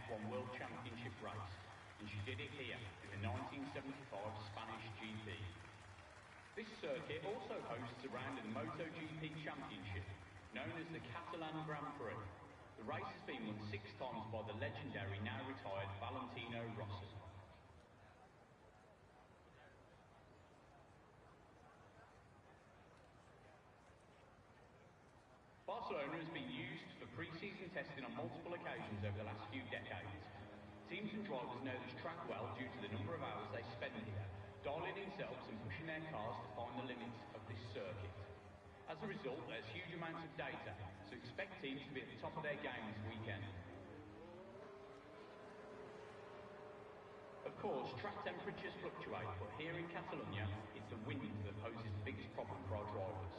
F1 World Championship race, and she did it here in the 1975 Spanish GP. This circuit also hosts a round of the MotoGP Championship, known as the Catalan Grand Prix. The race has been won 6 times by the legendary, now retired Valentino Rossi. Barcelona has been used for pre-season testing on multiple occasions over the last few decades. Teams and drivers know this track well due to the number of hours they spend here, dialing themselves and pushing their cars to find the limits of this circuit. As a result, there's huge amounts of data, so expect teams to be at the top of their game this weekend. Of course, track temperatures fluctuate, but here in Catalunya, it's the wind that poses the biggest problem for our drivers.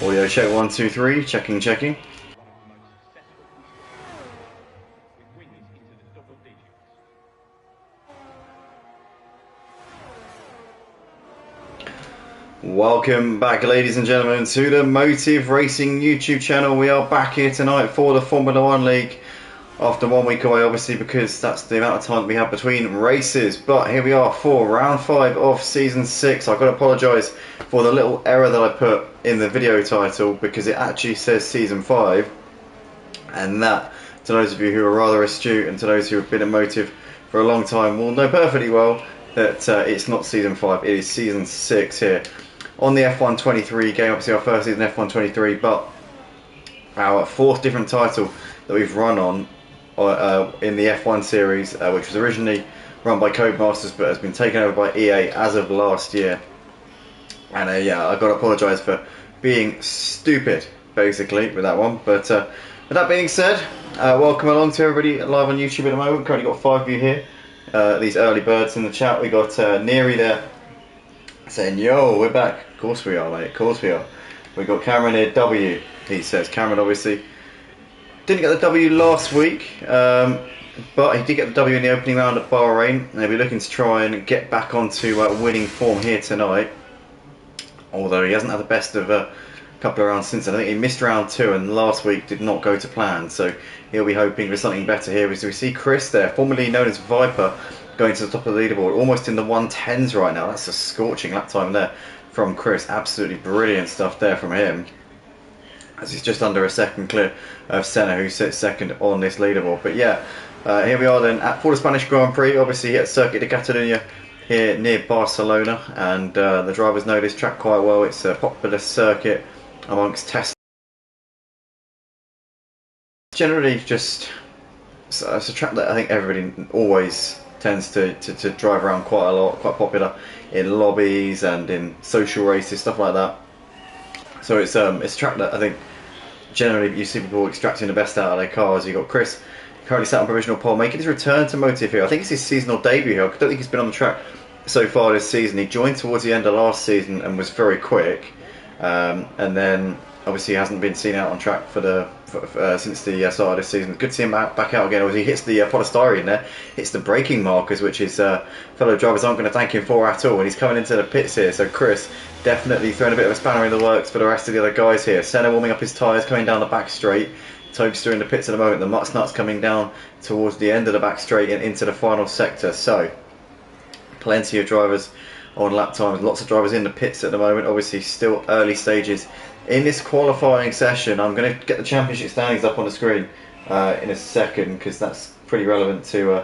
Audio check 1 2 3, checking. Welcome back, ladies and gentlemen, to the Motive Racing YouTube channel. We are back here tonight for the Formula 1 League after 1 week away, obviously, because that's the amount of time we have between races. But here we are for round 5 of season 6. I've got to apologise for the little error that I put in the video title, because it actually says season 5, and that, to those of you who are rather astute and to those who have been at Motive for a long time, will know perfectly well that it's not season 5, it is season 6 here on the F1 23 game. Obviously our first season F1 23, but our 4th different title that we've run on in the F1 series, which was originally run by Codemasters but has been taken over by EA as of last year. And yeah, I've got to apologise for being stupid, basically, with that one. But with that being said, welcome along to everybody live on YouTube at the moment. Currently got 5 of you here, these early birds in the chat. We got Neary there saying, yo, we're back. Of course we are, mate, of course we are. We got Cameron here, W, he says. Cameron obviously didn't get the W last week, but he did get the W in the opening round at Bahrain, and he'll be looking to try and get back onto winning form here tonight. Although he hasn't had the best of a couple of rounds since then. I think he missed round 2 and last week did not go to plan, so he'll be hoping for something better here. As we see Chris there, formerly known as Viper, going to the top of the leaderboard, almost in the 110s right now. That's a scorching lap time there from Chris. Absolutely brilliant stuff there from him, as he's just under a second clear of Senna, who sits second on this leaderboard. But yeah, here we are then for the Spanish Grand Prix, obviously at Circuit de Catalunya here near Barcelona, and the drivers know this track quite well. It's a popular circuit amongst testers. Generally just, it's a track that I think everybody always tends to drive around quite a lot, quite popular in lobbies and in social races, stuff like that. So it's a track that I think generally you see people extracting the best out of their cars. You've got Chris currently sat on provisional pole, making his return to Motive here. I think it's his seasonal debut here. I don't think he's been on the track so far this season. He joined towards the end of last season and was very quick, and then obviously hasn't been seen out on track since the start of this season. Good to see him back out again. Obviously he hits the polystyrene there, hits the braking markers, which his fellow drivers aren't going to thank him for at all, and he's coming into the pits here. So Chris definitely throwing a bit of a spanner in the works for the rest of the other guys here. Senna warming up his tyres, coming down the back straight. Topster in the pits at the moment. The Mutt's Nuts coming down towards the end of the back straight and into the final sector. So plenty of drivers on lap times, lots of drivers in the pits at the moment. Obviously still early stages in this qualifying session. I'm going to get the championship standings up on the screen in a second, because that's pretty relevant to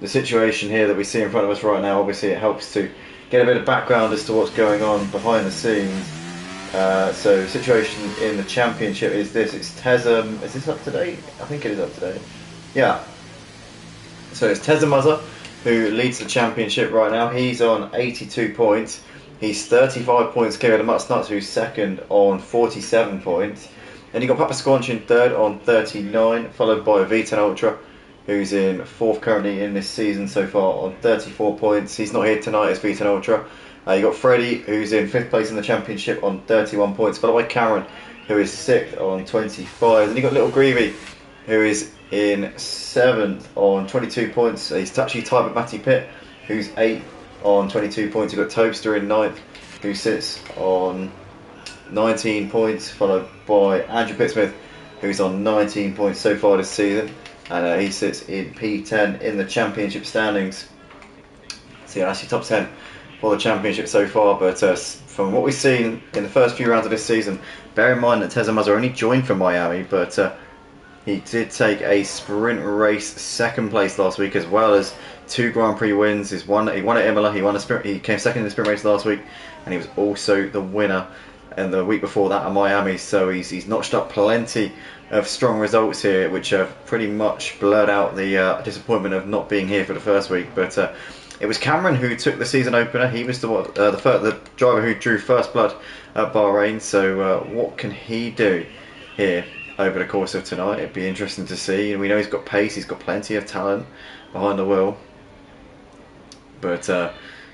the situation here that we see in front of us right now. Obviously it helps to get a bit of background as to what's going on behind the scenes. So the situation in the championship is this. It's Tezza. Is this up to date? I think it is up to date. Yeah. So it's Tezza Muzzer who leads the championship right now. He's on 82 points. He's 35 points clear of the Mutt's Nuts, who's second on 47 points. Then you got Papa Squanch in third on 39, followed by V10 Ultra, who's in fourth currently in this season so far on 34 points. He's not here tonight as V10 Ultra. You got Freddie, who's in 5th place in the championship on 31 points, followed by Cameron, who is 6th on 25. Then you got Little Greavy, who is in 7th on 22 points. He's actually tied with Matty Pitt, who's 8th on 22 points. You've got Topster in 9th, who sits on 19 points, followed by Andrew Pittsmith, who's on 19 points so far this season. And he sits in P10 in the championship standings. So yeah, that's your top 10 for the championship so far. But from what we've seen in the first few rounds of this season, bear in mind that Tezza Muzzer only joined from Miami, but he did take a sprint race second place last week, as well as 2 Grand Prix wins. He won at Imola. He came second in the sprint race last week, and he was also the winner and the week before that at Miami. So he's notched up plenty of strong results here, which have pretty much blurred out the disappointment of not being here for the first week. But it was Cameron who took the season opener. He was the driver who drew first blood at Bahrain. So what can he do here over the course of tonight? It'd be interesting to see. And we know he's got pace. He's got plenty of talent behind the wheel. But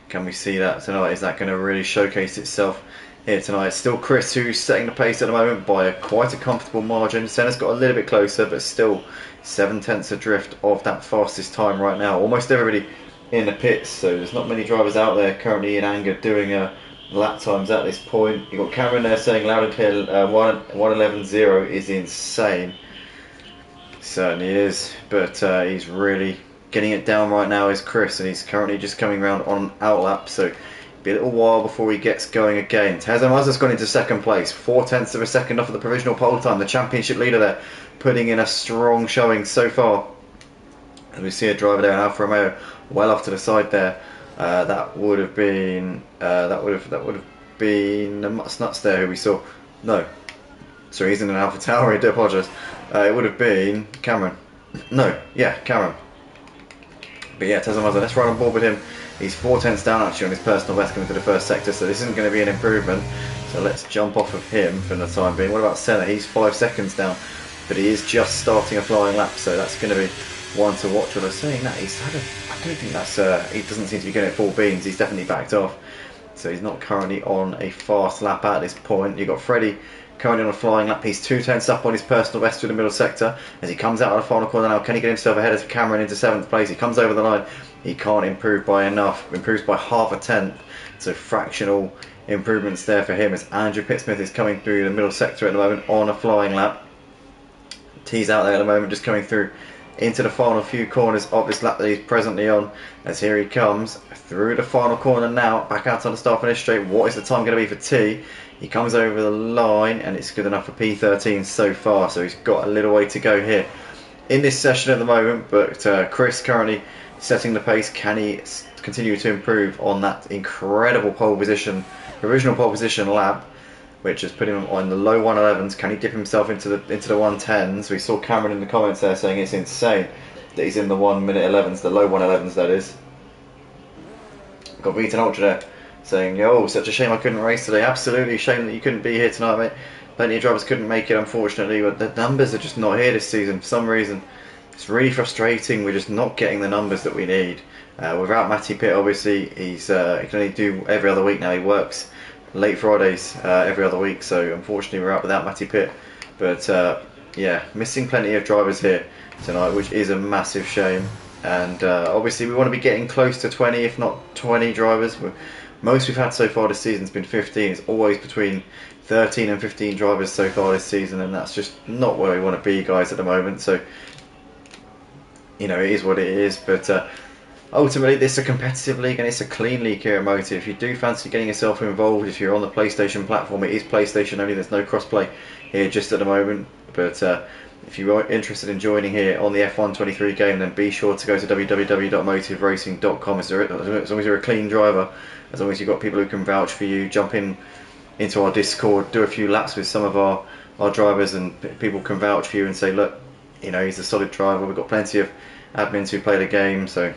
can we see that tonight? Is that going to really showcase itself here tonight? It's still Chris who's setting the pace at the moment by quite a comfortable margin. Senna's got a little bit closer, but still 7/10 adrift of that fastest time right now. Almost everybody in the pits, so there's not many drivers out there currently in anger doing lap times at this point. You've got Cameron there saying loud and clear 1:11.0 is insane. Certainly is, but he's really getting it down right now is Chris, and he's currently just coming around on outlap, so be a little while before he gets going again. Tezza Muzzer's gone into second place, 0.4 of a second off of the provisional pole time. The championship leader there, putting in a strong showing so far. And we see a driver there in Alfa Romeo, well off to the side there. That would have been the Mutt's Nuts there, who we saw. No, sorry, he's in an Alpha Tauri. I do apologise. It would have been Cameron. No, yeah, Cameron. But yeah, Tezza Muzzer, let's ride on board with him. He's 0.4 down actually on his personal best coming to the first sector, so this isn't going to be an improvement. So let's jump off of him for the time being. What about Senna? He's 5 seconds down, but he is just starting a flying lap, so that's going to be one to watch. What I was saying that I don't think that's he doesn't seem to be getting full beans. He's definitely backed off, so he's not currently on a fast lap at this point. You've got Freddie currently on a flying lap. He's 2/10 up on his personal best through the middle sector as he comes out of the final corner now. Can he get himself ahead of Cameron into 7th place? He comes over the line. He can't improve by enough. Improves by 0.5 tenth. So fractional improvements there for him as Andrew Pittsmith is coming through the middle sector at the moment on a flying lap. T's out there at the moment, just coming through into the final few corners of this lap that he's presently on, as here he comes through the final corner now, back out on the start finish straight. What is the time going to be for T? He comes over the line and it's good enough for P13 so far, so he's got a little way to go here in this session at the moment. But Chris currently setting the pace. Can he continue to improve on that incredible provisional pole position lap, which has put him on the low 111s? Can he dip himself into the 110s? We saw Cameron in the comments there saying it's insane that he's in the 1:11s, the low 111s that is. Got V10 Ultra there saying, yo, such a shame I couldn't race today. Absolutely a shame that you couldn't be here tonight, mate. Plenty of drivers couldn't make it, unfortunately, but the numbers are just not here this season for some reason. It's really frustrating. We're just not getting the numbers that we need. Without Matty Pitt, obviously, he can only do every other week now. He works late Fridays every other week, so unfortunately we're out without Matty Pitt. But yeah, missing plenty of drivers here tonight, which is a massive shame. And obviously we want to be getting close to 20, if not 20 drivers. most we've had so far this season has been 15. It's always between 13 and 15 drivers so far this season, and that's just not where we want to be, guys, at the moment. So, you know, it is what it is, but ultimately this is a competitive league and it's a clean league here at Motive. If you do fancy getting yourself involved, if you're on the PlayStation platform, it is PlayStation only, there's no crossplay here just at the moment, but if you are interested in joining here on the F123 game, then be sure to go to www.motiveracing.com. As long as you're a clean driver, as long as you've got people who can vouch for you, jump into our Discord, do a few laps with some of our drivers, and people can vouch for you and say, look, you know, he's a solid driver. We've got plenty of admins who play the game, so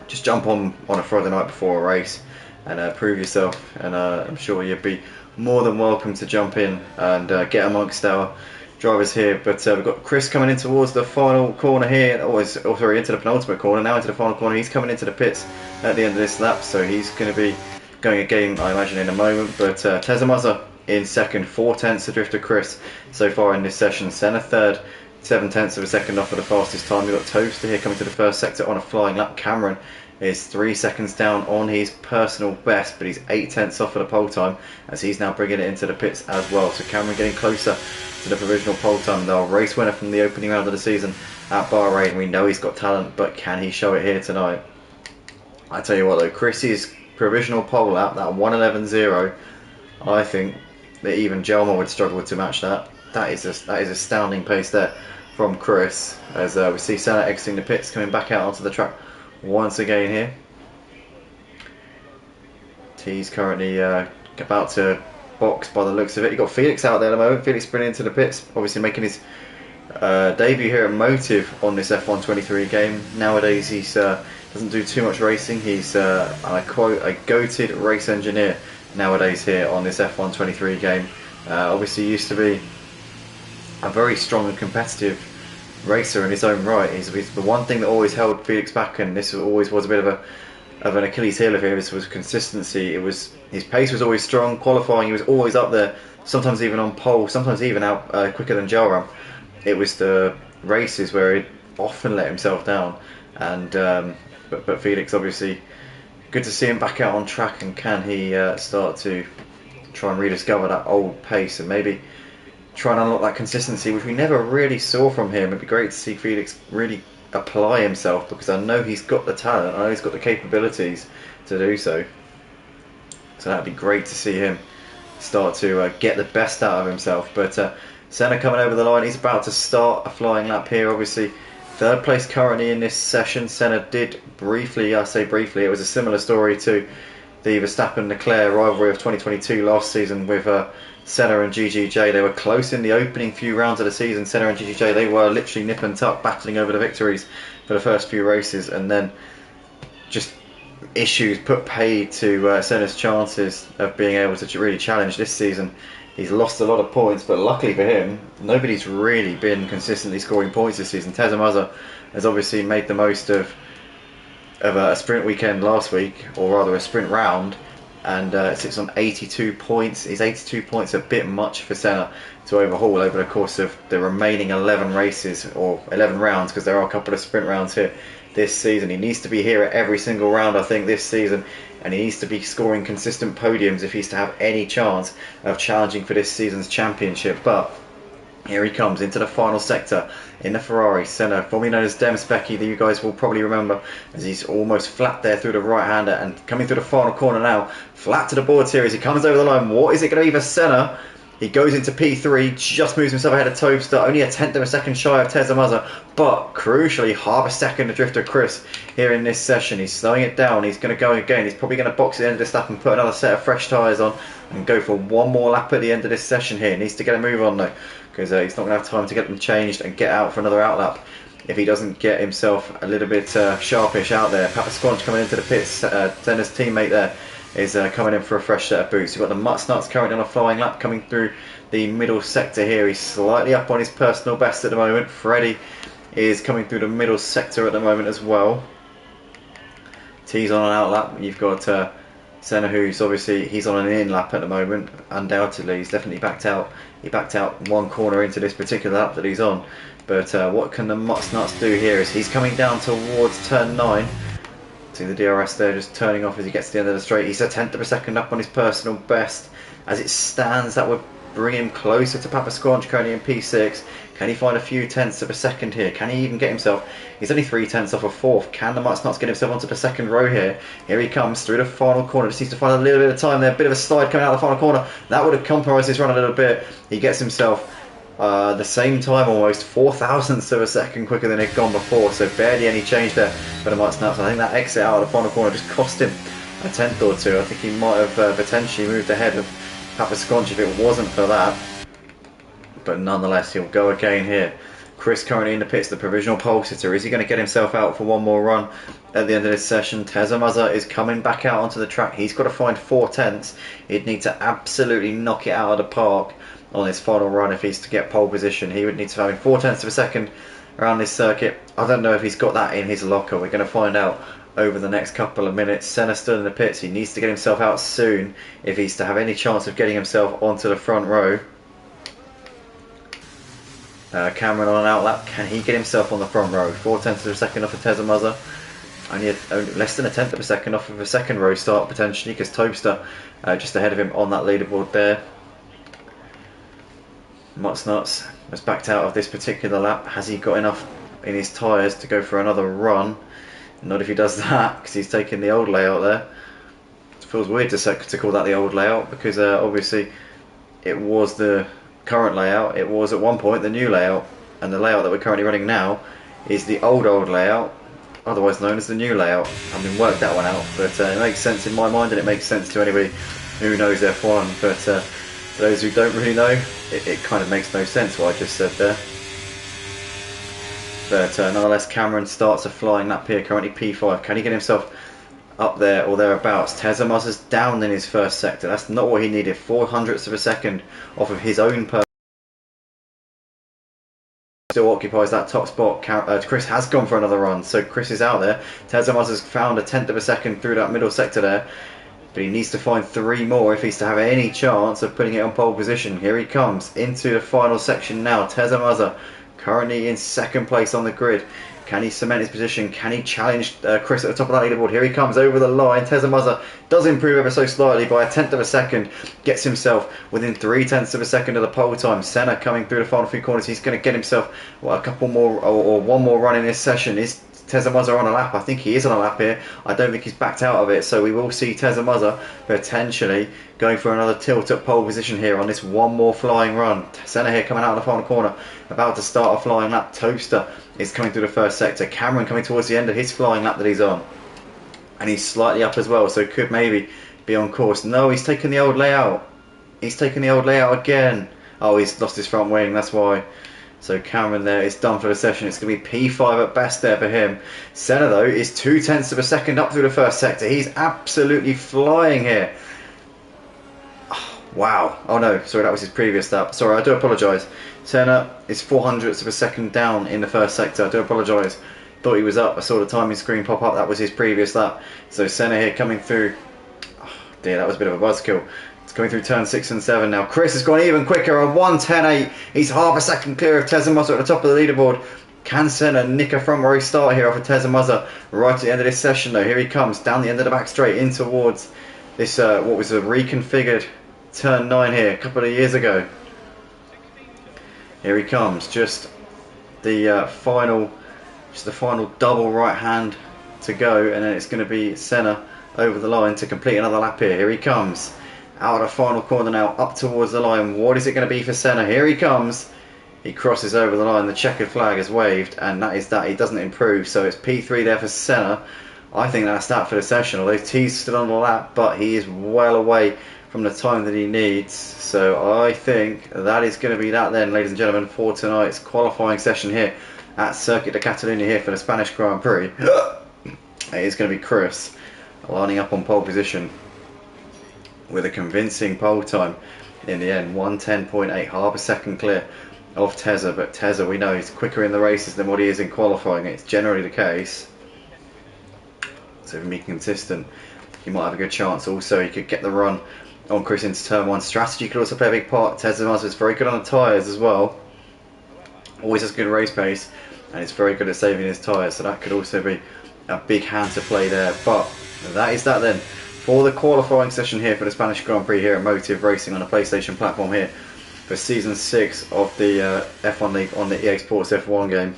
just jump on a Friday night before a race and prove yourself, and I'm sure you'd be more than welcome to jump in and get amongst our drivers here. But we've got Chris coming in towards the final corner here, sorry, into the penultimate corner, now into the final corner. He's coming into the pits at the end of this lap, so he's going to be going a game, I imagine, in a moment. But Tezamuzza in second, 4/10 of Drifter Chris so far in this session. Senna third, 7/10 of a second off for the fastest time. We've got Toaster here coming to the first sector on a flying lap. Cameron is 3 seconds down on his personal best, but he's 8/10 off for the pole time, as he's now bringing it into the pits as well. So Cameron getting closer to the provisional pole time. The race winner from the opening round of the season at Bahrain. We know he's got talent, but can he show it here tonight? I tell you what though, Chris's provisional pole lap, that 1:11.0, I think that even Jelma would struggle to match that. That is astounding pace there from Chris, as we see Senna exiting the pits, coming back out onto the track once again here. He's currently about to box by the looks of it. You've got Felix out there at the moment. Felix sprinting into the pits, obviously making his debut here at Motive on this F123 game. Nowadays he doesn't do too much racing. He's, and I quote, a goated race engineer nowadays here on this F123 game. Obviously used to be a very strong and competitive racer in his own right. He's the one thing that always held Felix back, and this always was a bit of an Achilles heel of his, was consistency. It was, his pace was always strong. Qualifying, he was always up there, sometimes even on pole, sometimes even out quicker than Jalram. It was the races where he'd often let himself down, and but Felix, obviously good to see him back out on track, and can he start to try and rediscover that old pace and maybe try and unlock that consistency, which we never really saw from him. It'd be great to see Felix really apply himself, because I know he's got the talent, I know he's got the capabilities to do so. So that'd be great to see him start to get the best out of himself. But Senna coming over the line, he's about to start a flying lap here. Obviously third place currently in this session. Senna did briefly, I say briefly, it was a similar story to the Verstappen-Leclerc rivalry of 2022 last season with Senna and GGJ. They were close in the opening few rounds of the season. Senna and GGJ, they were literally nip and tuck, battling over the victories for the first few races, and then just issues put paid to Senna's chances of being able to really challenge this season. He's lost a lot of points, but luckily for him, nobody's really been consistently scoring points this season. Tezamuzza has obviously made the most of a sprint weekend last week, or rather a sprint round, and sits on 82 points. Is 82 points a bit much for Senna to overhaul over the course of the remaining 11 races, or 11 rounds, because there are a couple of sprint rounds here this season? He needs to be here at every single round, I think, this season, and he needs to be scoring consistent podiums if he's to have any chance of challenging for this season's championship. But here he comes into the final sector in the Ferrari. Senna, formerly known as Dem Specky, that you guys will probably remember, as he's almost flat there through the right-hander, and coming through the final corner now, flat to the boards here as he comes over the line. What is it going to be for Senna? He goes into P3, just moves himself ahead of Toaster, only a tenth of a second shy of Tezamuzza, but crucially half a second of Drifter Chris here in this session. He's slowing it down, he's going to go again, he's probably going to box at the end of this lap and put another set of fresh tyres on and go for one more lap at the end of this session here. He needs to get a move on though, because he's not going to have time to get them changed and get out for another outlap if he doesn't get himself a little bit sharpish out there. Papa Squanch coming into the pits, Senna's teammate there is coming in for a fresh set of boots. You've got the Mutts Nuts currently on a flying lap coming through the middle sector here. He's slightly up on his personal best at the moment. Freddie is coming through the middle sector at the moment as well. T's on an out lap. You've got Senna, who's obviously, he's on an in lap at the moment. Undoubtedly, he's definitely backed out. He backed out one corner into this particular lap that he's on. But what can the Mutts Nuts do here is he's coming down towards turn 9. See the DRS there just turning off as he gets to the end of the straight. He's a tenth of a second up on his personal best. As it stands, that would bring him closer to Papasquanch, currently in P6. Can he find a few tenths of a second here? Can he even get himself? He's only 3 tenths off a fourth. Can the Mutt Snuts get himself onto the second row here? Here he comes through the final corner. Just needs to find a little bit of time there. A bit of a slide coming out of the final corner. That would have compromised his run a little bit. He gets himself the same time, almost 4 thousandths of a second quicker than he'd gone before. So barely any change there for the Mutt Snuts. I think that exit out of the final corner just cost him a tenth or two. I think he might have potentially moved ahead of Papasquanch if it wasn't for that. But nonetheless, he'll go again here. Chris currently in the pits, the provisional pole sitter. Is he going to get himself out for one more run at the end of this session? Tezamuzza is coming back out onto the track. He's got to find 4 tenths. He'd need to absolutely knock it out of the park on his final run if he's to get pole position. He would need to find 4 tenths of a second around this circuit. I don't know if he's got that in his locker. We're going to find out over the next couple of minutes. Senna still in the pits. He needs to get himself out soon if he's to have any chance of getting himself onto the front row. Cameron on an outlap. Can he get himself on the front row? 4 tenths of a second off of Tezamuzza. Only less than a tenth of a second off of a second row start potentially, because Topster just ahead of him on that leaderboard there. Mutt Snuts has backed out of this particular lap. Has he got enough in his tyres to go for another run? Not if he does that, because he's taking the old layout there. It feels weird to call that the old layout, because obviously it was the current layout. It was at one point the new layout, and the layout that we're currently running now is the old layout, otherwise known as the new layout. I haven't worked that one out, but it makes sense in my mind, and it makes sense to anybody who knows F1. But for those who don't really know, it kind of makes no sense what I just said there. But nonetheless, Cameron starts a flying lap here, currently P5. Can he get himself up there or thereabouts? Tezamuzza's down in his first sector. That's not what he needed. 400ths of a second off of his own per. Still occupies that top spot. Chris has gone for another run, so Chris is out there. Tezamuzza's found a tenth of a second through that middle sector there, but he needs to find 3 more if he's to have any chance of putting it on pole position. Here he comes into the final section now. Tezamuzza currently in second place on the grid. Can he cement his position? Can he challenge Chris at the top of that leaderboard? Here he comes over the line. Tezamuzza does improve ever so slightly by a tenth of a second. Gets himself within 3 tenths of a second of the pole time. Senna coming through the final few corners. He's going to get himself a couple more or one more run in this session. Is Tezamuzza on a lap? I think he is on a lap here. I don't think he's backed out of it. So we will see Tezamuzza potentially going for another tilt at pole position here on this one more flying run. Senna here coming out of the final corner, about to start a flying lap. Toaster is coming through the first sector. Cameron coming towards the end of his flying lap that he's on, and he's slightly up as well, so could maybe be on course. No, he's taken the old layout. He's taken the old layout again. Oh, he's lost his front wing, that's why. So Cameron there is done for the session. It's going to be P5 at best there for him. Senna though is 2 tenths of a second up through the first sector. He's absolutely flying here. Oh, wow. Oh no, sorry, that was his previous lap. Sorry, I do apologise. Senna is 400ths of a second down in the first sector. I do apologise. Thought he was up. I saw the timing screen pop up. That was his previous lap. So Senna here coming through. Oh dear, that was a bit of a buzzkill. It's coming through turn 6 and 7 now. Chris has gone even quicker, a 1:10.8. He's half a second clear of Tezamuzza at the top of the leaderboard. Can Senna nick a front row start here off of Tezamuzza right at the end of this session though? Here he comes down the end of the back straight in towards this what was a reconfigured turn 9 here a couple of years ago. Here he comes, just the final double right hand to go, and then it's going to be Senna over the line to complete another lap here. Here he comes. Out of the final corner now, up towards the line. What is it going to be for Senna? Here he comes. He crosses over the line. The checkered flag is waved, and that is that. He doesn't improve, so it's P3 there for Senna. I think that's that for the session, although T's still on the lap, but he is well away from the time that he needs. So I think that is going to be that then, ladies and gentlemen, for tonight's qualifying session here at Circuit de Catalunya here for the Spanish Grand Prix. It is going to be Chris lining up on pole position with a convincing pole time in the end. 1:10.8, half a second clear of Tezza, but Tezza we know is quicker in the races than what he is in qualifying. It's generally the case, so if he can be consistent, he might have a good chance. Also, he could get the run on Chris into turn 1. Strategy could also play a big part. Tezza is very good on the tyres as well, always has good race pace, and it's very good at saving his tyres, so that could also be a big hand to play there. But that is that then for the qualifying session here for the Spanish Grand Prix here at Motive Racing on the PlayStation platform here for Season 6 of the F1 League on the EA Sports F1 game.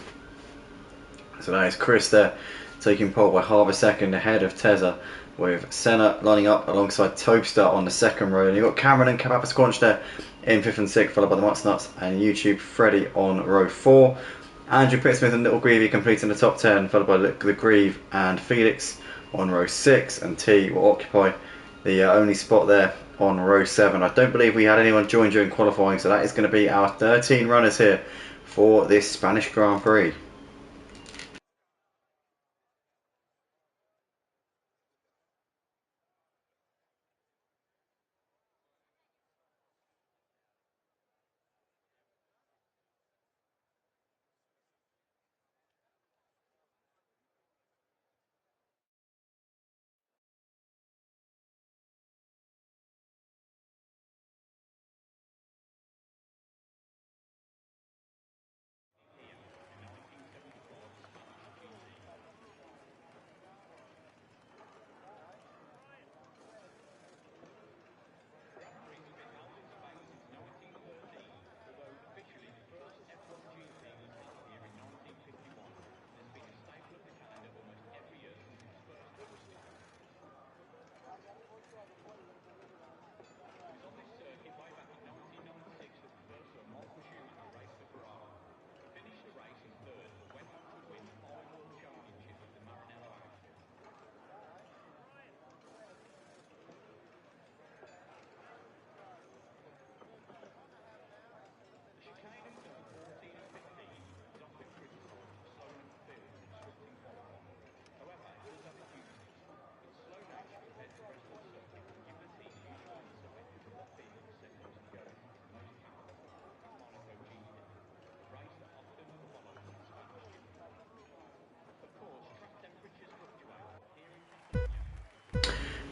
So that is Chris there taking pole by half a second ahead of Tezza, with Senna lining up alongside Topstar on the second row. And you've got Cameron and Papa Squanch there in 5th and 6th, followed by the Mutts Nuts and YouTube Freddy on row 4. Andrew Pittsmith and Little Greavy completing the top 10, followed by the Grieve and Felix on row 6. And T will occupy the only spot there on row 7. I don't believe we had anyone join during qualifying, so that is going to be our 13 runners here for this Spanish Grand Prix.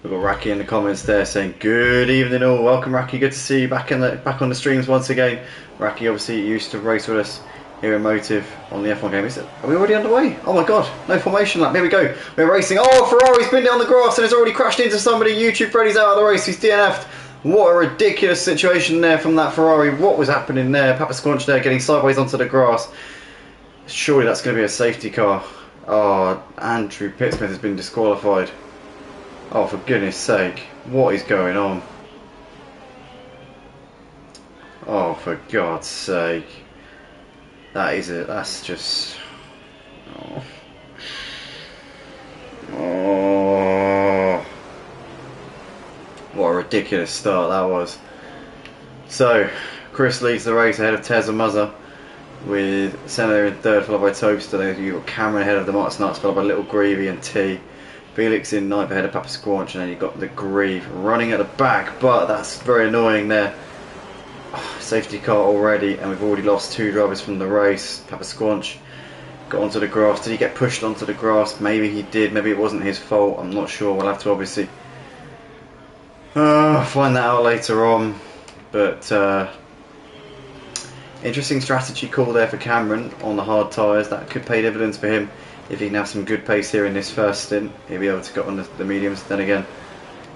We've got Raki in the comments there saying good evening all. Welcome Raki, good to see you back on the streams once again. Raki obviously used to race with us here in Motive on the F1 game. Are we already underway? Oh my god, no formation lap. Here we go. We're racing. Oh, Ferrari's been down the grass and has already crashed into somebody. YouTube Freddy's out of the race. He's DNF'd. What a ridiculous situation there from that Ferrari. What was happening there? Papa Squanch there getting sideways onto the grass. Surely that's going to be a safety car. Oh, Andrew Pittsmith has been disqualified. Oh, for goodness sake, what is going on? Oh, for God's sake. That is it, that's just... Oh. Oh. What a ridiculous start that was. So, Chris leads the race ahead of Tezza Muzza, with Senna in 3rd, followed by Toaster. Then you've got Cameron ahead of the Mutts Nuts, followed by Little Greavy and T. Felix in 9th ahead of Papa Squanch, and then you've got the Grieve running at the back, but that's very annoying there. Oh, safety car already, and we've already lost 2 drivers from the race. Papa Squanch got onto the grass. Did he get pushed onto the grass? Maybe he did, maybe it wasn't his fault, I'm not sure. We'll have to obviously find that out later on. But interesting strategy call there for Cameron on the hard tyres. That could pay dividends for him. If he can have some good pace here in this first stint, he'll be able to get on the mediums. Then again,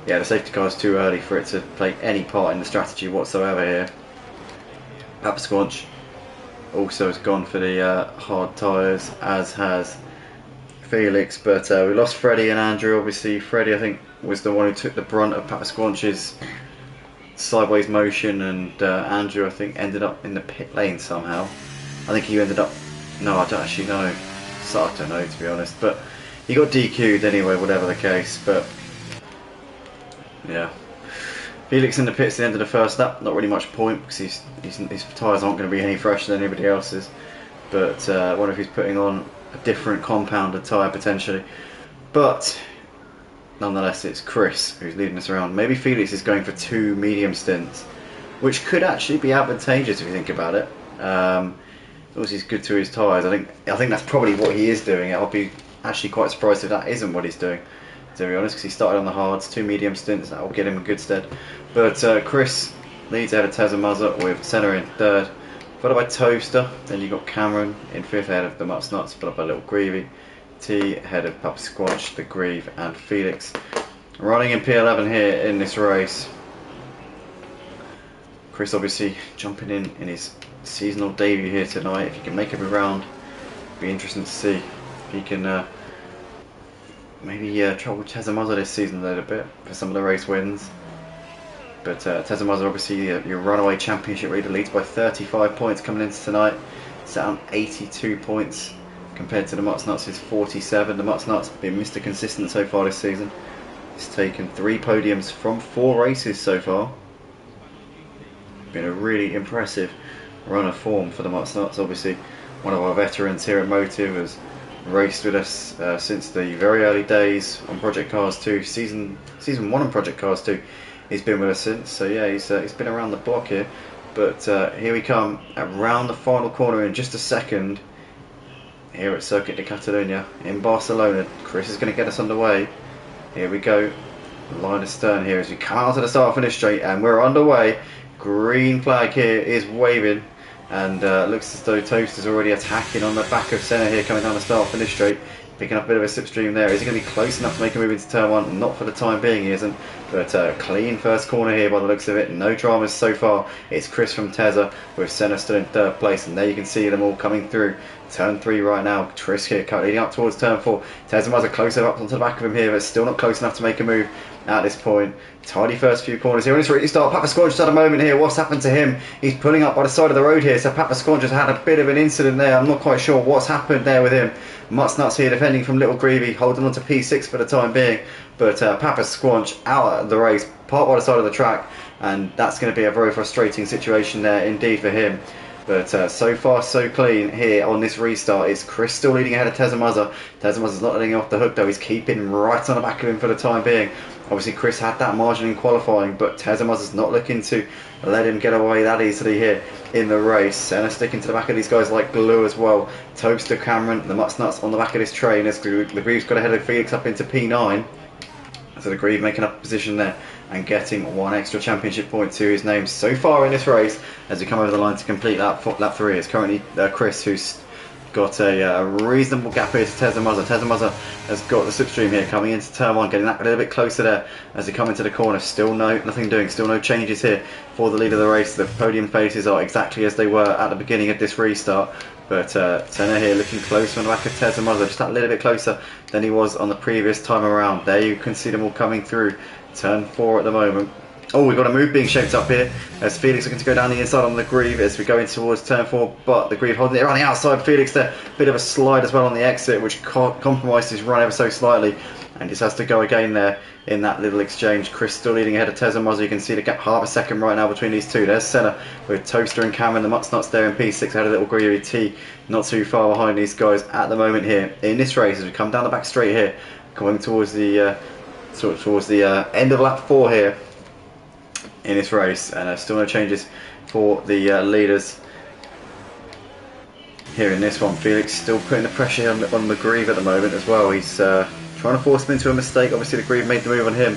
yeah, the safety car is too early for it to play any part in the strategy whatsoever here. Papa Squanch also has gone for the hard tyres, as has Felix. But we lost Freddie and Andrew. Obviously, Freddie, I think, was the one who took the brunt of Papa Squanch's sideways motion, and Andrew, I think, ended up in the pit lane somehow. I think he ended up... No, I don't actually know. So I don't know, to be honest, but he got DQ'd anyway, whatever the case. But yeah, Felix in the pits at the end of the first lap. Not really much point because his tyres aren't going to be any fresher than anybody else's. But I wonder if he's putting on a different compounded tyre potentially. But nonetheless, it's Chris who's leading us around. Maybe Felix is going for 2 medium stints, which could actually be advantageous if you think about it. Obviously, he's good to his tyres. I think that's probably what he is doing. I'll be actually quite surprised if that isn't what he's doing, to be honest, because he started on the hards, 2 medium stints. That will get him in good stead. But Chris leads ahead of Tezza Muzza with Senna in 3rd, followed by Toaster. Then you've got Cameron in 5th ahead of the Mutts Nuts, followed by Little Greavy. T ahead of Papa Squanch, the Grieve and Felix. Running in P11 here in this race. Chris obviously jumping in his seasonal debut here tonight. If he can make every round, it'd be interesting to see if he can maybe trouble Tezamaza this season a little bit for some of the race wins. But Tezamaza obviously your runaway championship leader, leads by 35 points coming into tonight. It's on 82 points compared to the Mutts Nuts' 47. The Mutts Nuts been Mr. Consistent so far this season. He's taken 3 podiums from 4 races so far. Been a really impressive run of form for the Mutts Nuts. Obviously one of our veterans here at Motive has raced with us since the very early days on Project Cars 2, season 1 on Project Cars 2. He's been with us since, so yeah, he's been around the block here. But here we come around the final corner in just a second here at Circuit de Catalunya in Barcelona. Chris is going to get us underway. Here we go, line astern here as we come out to the start finish straight, and we're underway. Green flag here is waving, and looks as though Toast is already attacking on the back of Senna here, coming down the start finish straight, picking up a bit of a slipstream there. Is he going to be close enough to make a move into turn 1? Not for the time being, he isn't. But clean first corner here by the looks of it. No dramas so far. It's Chris from Tezza with Senna still in 3rd place, and there you can see them all coming through. Turn 3 right now. Chris here leading up towards turn 4. Tezza closer up onto the back of him here, but still not close enough to make a move at this point. Tidy first few corners here on this restart. Papa Squanch had a moment here. What's happened to him? He's pulling up by the side of the road here, so Papa Squanch has had a bit of an incident there. I'm not quite sure what's happened there with him. Mutts Nuts here defending from Little Greavy, holding on to P6 for the time being. But Papa Squanch out of the race, parked by the side of the track, and that's going to be a very frustrating situation there indeed for him. But so far so clean here on this restart. It's Chris still leading ahead of Tezamaza. Tezamaza's not letting him off the hook though. He's keeping right on the back of him for the time being. Obviously Chris had that margin in qualifying, but Tezamaza's not looking to let him get away that easily here in the race. Senna sticking to the back of these guys like glue as well. Toaster Cameron, the Mutts Nuts on the back of this train as the Grieve's got ahead of Felix up into P9. So the Grieve making up a position there and getting 1 extra championship point to his name so far in this race as we come over the line to complete lap 3. It's currently Chris who's got a reasonable gap here to Tezamaza. Tezamaza has got the slipstream here coming into turn 1, getting that a little bit closer there as they come into the corner. Still nothing doing, still no changes here for the lead of the race. The podium faces are exactly as they were at the beginning of this restart. But Senna here looking close on the back of Tezamaza, just that little bit closer than he was on the previous time around. There you can see them all coming through. Turn 4 at the moment. Oh, we've got a move being shaped up here as Felix looking to go down the inside on the Grieve as we go in towards turn 4, but the Grieve holding it around the outside. Felix there, bit of a slide as well on the exit, which compromised his run ever so slightly, and just has to go again there in that little exchange. Chris still leading ahead of Tezamaza. You can see the gap half a second right now between these two. There's Senna with Toaster and Cameron. The Mutts Nuts there in P6 ahead of Little Greavy T, not too far behind these guys at the moment here in this race as we come down the back straight here, coming towards the end of lap 4 here in this race, and still no changes for the leaders here in this one. Felix still putting the pressure on the Grieve at the moment as well. He's trying to force him into a mistake. Obviously the Grieve made the move on him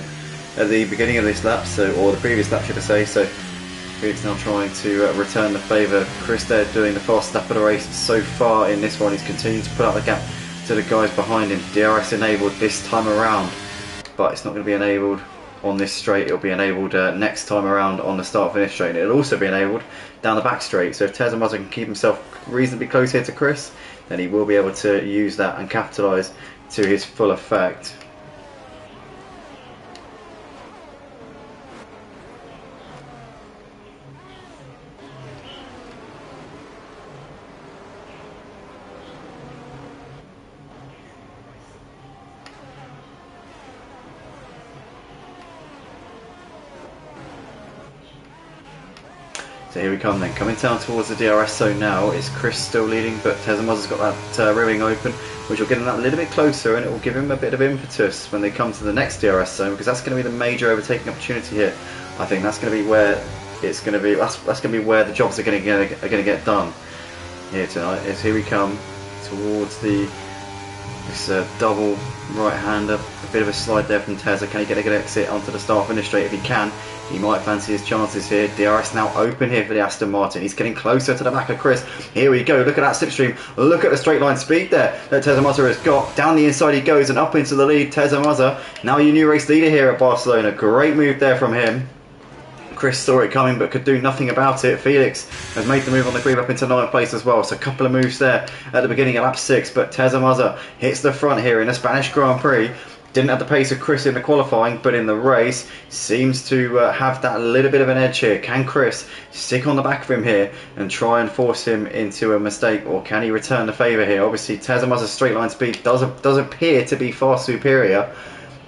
at the beginning of this lap, or the previous lap should I say, so Felix now trying to return the favour. Chris there doing the fast lap of the race so far in this one. He's continuing to put out the gap to the guys behind him. DRS enabled this time around, but it's not going to be enabled on this straight. It'll be enabled next time around on the start finish straight, and it'll also be enabled down the back straight. So if Tezamaza can keep himself reasonably close here to Chris, then he will be able to use that and capitalise to his full effect. So here we come then, coming down towards the DRS zone now. It's Chris still leading, but Tezamaza's got that rearing open, which will get him that little bit closer, and it will give him a bit of impetus when they come to the next DRS zone, because that's going to be the major overtaking opportunity here. I think that's going to be where it's going to be. That's going to be where the jobs are going to get done here tonight. Here we come towards this double right-hander. A bit of a slide there from Tezza. Can he get a good exit onto the start finish straight? If he can, He might fancy his chances here. DRS now open here for the Aston Martin. He's getting closer to the back of Chris. Here we go. Look at that slipstream. Look at the straight line speed there that Teza Mazza has got. Down the inside he goes and up into the lead. Teza Mazza, now your new race leader here at Barcelona. Great move there from him. Chris saw it coming but could do nothing about it. Felix has made the move on the grid up into 9th place as well. So a couple of moves there at the beginning of lap 6. But Teza Mazza hits the front here in the Spanish Grand Prix. Didn't have the pace of Chris in the qualifying, but in the race seems to have that little bit of an edge here. Can Chris stick on the back of him here and try and force him into a mistake, or can he return the favour here? Obviously Teza Mazza's straight line speed does appear to be far superior,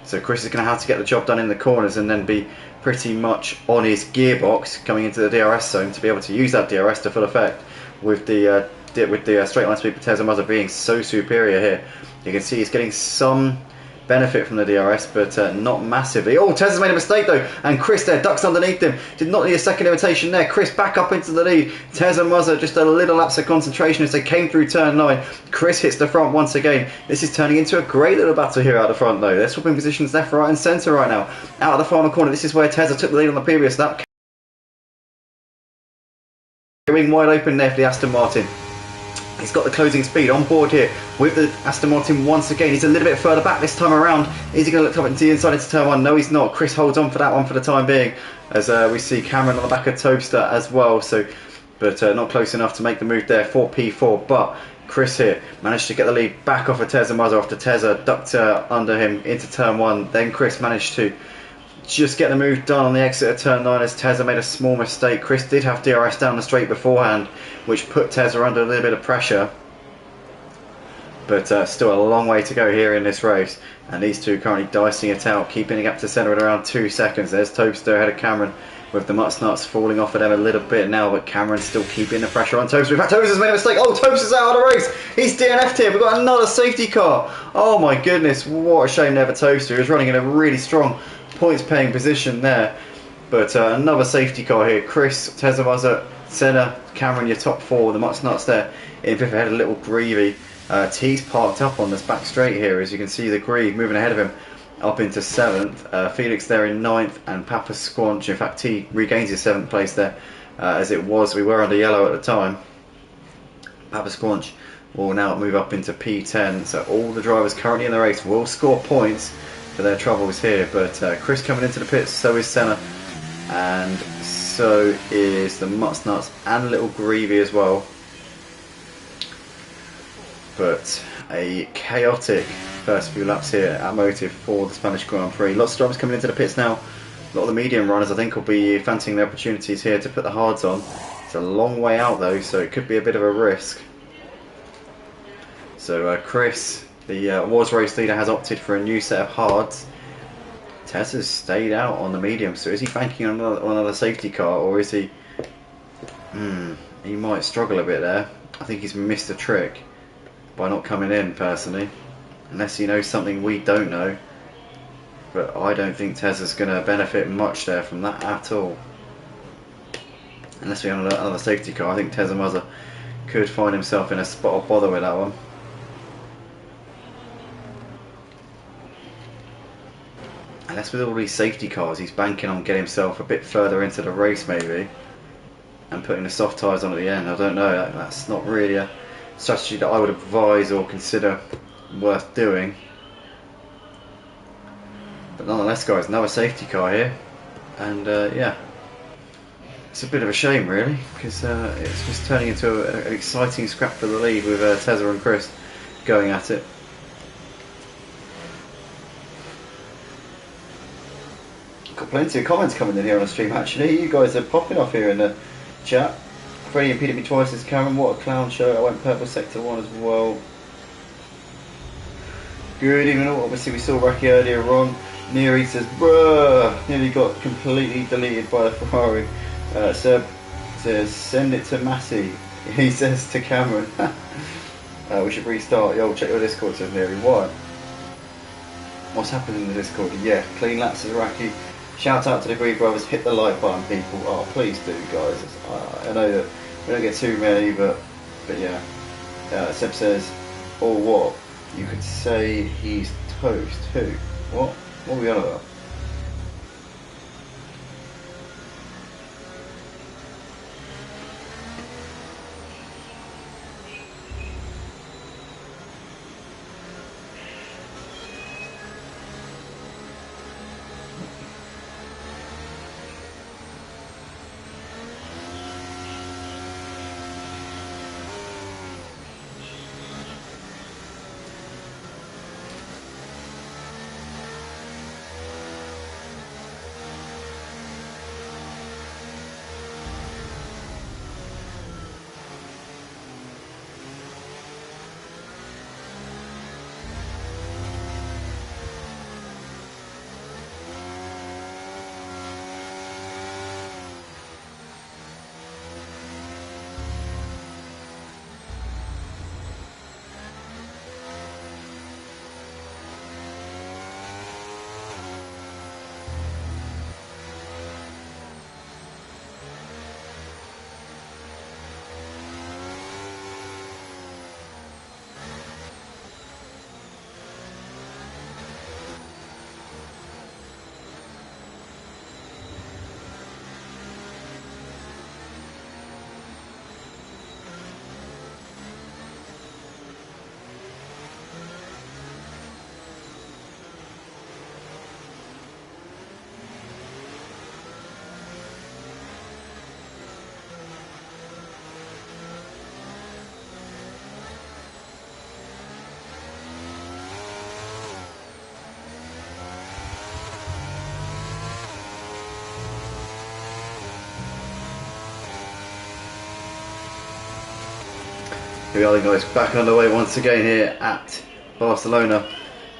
so Chris is going to have to get the job done in the corners and then be pretty much on his gearbox coming into the DRS zone to be able to use that DRS to full effect with the straight line speed for Teza Mazza being so superior here. You can see he's getting some benefit from the DRS, but not massively. Oh, Tez's made a mistake though, and Chris there ducks underneath him. Did not need a second invitation there. Chris back up into the lead. Tez and Mazza just a little lapse of concentration as they came through turn 9. Chris hits the front once again. This is turning into a great little battle here out the front though. They're swapping positions left, right and centre right now. Out of the final corner, this is where Tezza took the lead on the previous lap. Going wide open there for the Aston Martin. He's got the closing speed on board here with the Aston Martin once again. He's a little bit further back this time around. Is he going to look up into the inside into turn 1? No, he's not. Chris holds on for that one for the time being, as we see Cameron on the back of Tobster as well. So, but not close enough to make the move there for P4. But Chris here managed to get the lead back off of Teza Mazza after Teza ducked under him into turn 1. Then Chris managed to just get the move done on the exit of turn 9 as Teza made a small mistake. Chris did have DRS down the straight beforehand, which put Teza under a little bit of pressure, but still a long way to go here in this race, and these two currently dicing it out, keeping it up to centre at around 2 seconds. There's Tobster ahead of Cameron with the Mutsnuts falling off of them a little bit now, but Cameron's still keeping the pressure on Tobster. In fact, Tobster's made a mistake. Oh, Tobster's out of the race. He's DNF'd here. We've got another safety car. Oh my goodness, what a shame there for Tobster. He was running in a really strong points paying position there, but another safety car here. Chris, Teza Mazza, Senna, Cameron, your top 4. The Mutsnuts there in 5th ahead of Little Greavy. T's parked up on this back straight here, as you can see the Greave moving ahead of him up into 7th. Felix there in 9th, and Papa Squanch, in fact T regains his 7th place there, as it was, we were under yellow at the time. Papa Squanch will now move up into P10, so all the drivers currently in the race will score points for their troubles here, but Chris coming into the pits, so is Senna, and so is the Mutsnuts and Little Greavy as well. But a chaotic first few laps here at Motive for the Spanish Grand Prix. Lots of drivers coming into the pits now. A lot of the medium runners I think will be fancying the opportunities here to put the hards on. It's a long way out though, so it could be a bit of a risk. So Chris, the awards race leader, has opted for a new set of hards. Tess has stayed out on the medium, so is he banking on another safety car, or is he... he might struggle a bit there. I think he's missed a trick by not coming in, personally, unless he knows something we don't know, but I don't think Tezza's going to benefit much there from that at all, unless we have another safety car. I think Tezza Mazza could find himself in a spot of bother with that one. Unless with all these safety cars he's banking on getting himself a bit further into the race maybe, and putting the soft tyres on at the end. I don't know, that's not really a strategy that I would advise or consider worth doing. But nonetheless guys, another safety car here, and yeah, it's a bit of a shame really, because it's just turning into an exciting scrap for the lead with Tezza and Chris going at it. Got plenty of comments coming in here on the stream actually. You guys are popping off here in the chat. Freddie impeded me twice as Cameron, what a clown show. I went purple sector 1 as well. Good evening all. Obviously we saw Rocky earlier on. Neary says, bruh, nearly got completely deleted by the Ferrari. Seb says, send it to Massey. He says to Cameron. We should restart. Yo, check your Discord, says Neary. What? What's happening in the Discord? Yeah, clean laps as Rocky. Shout out to the Green Brothers, hit the like button people. Oh, please do guys. I know that we don't get too many, but yeah. Seb says, or what? You could say he's toast. Who? What? What are we on about? Here we are then, guys, back underway once again here at Barcelona.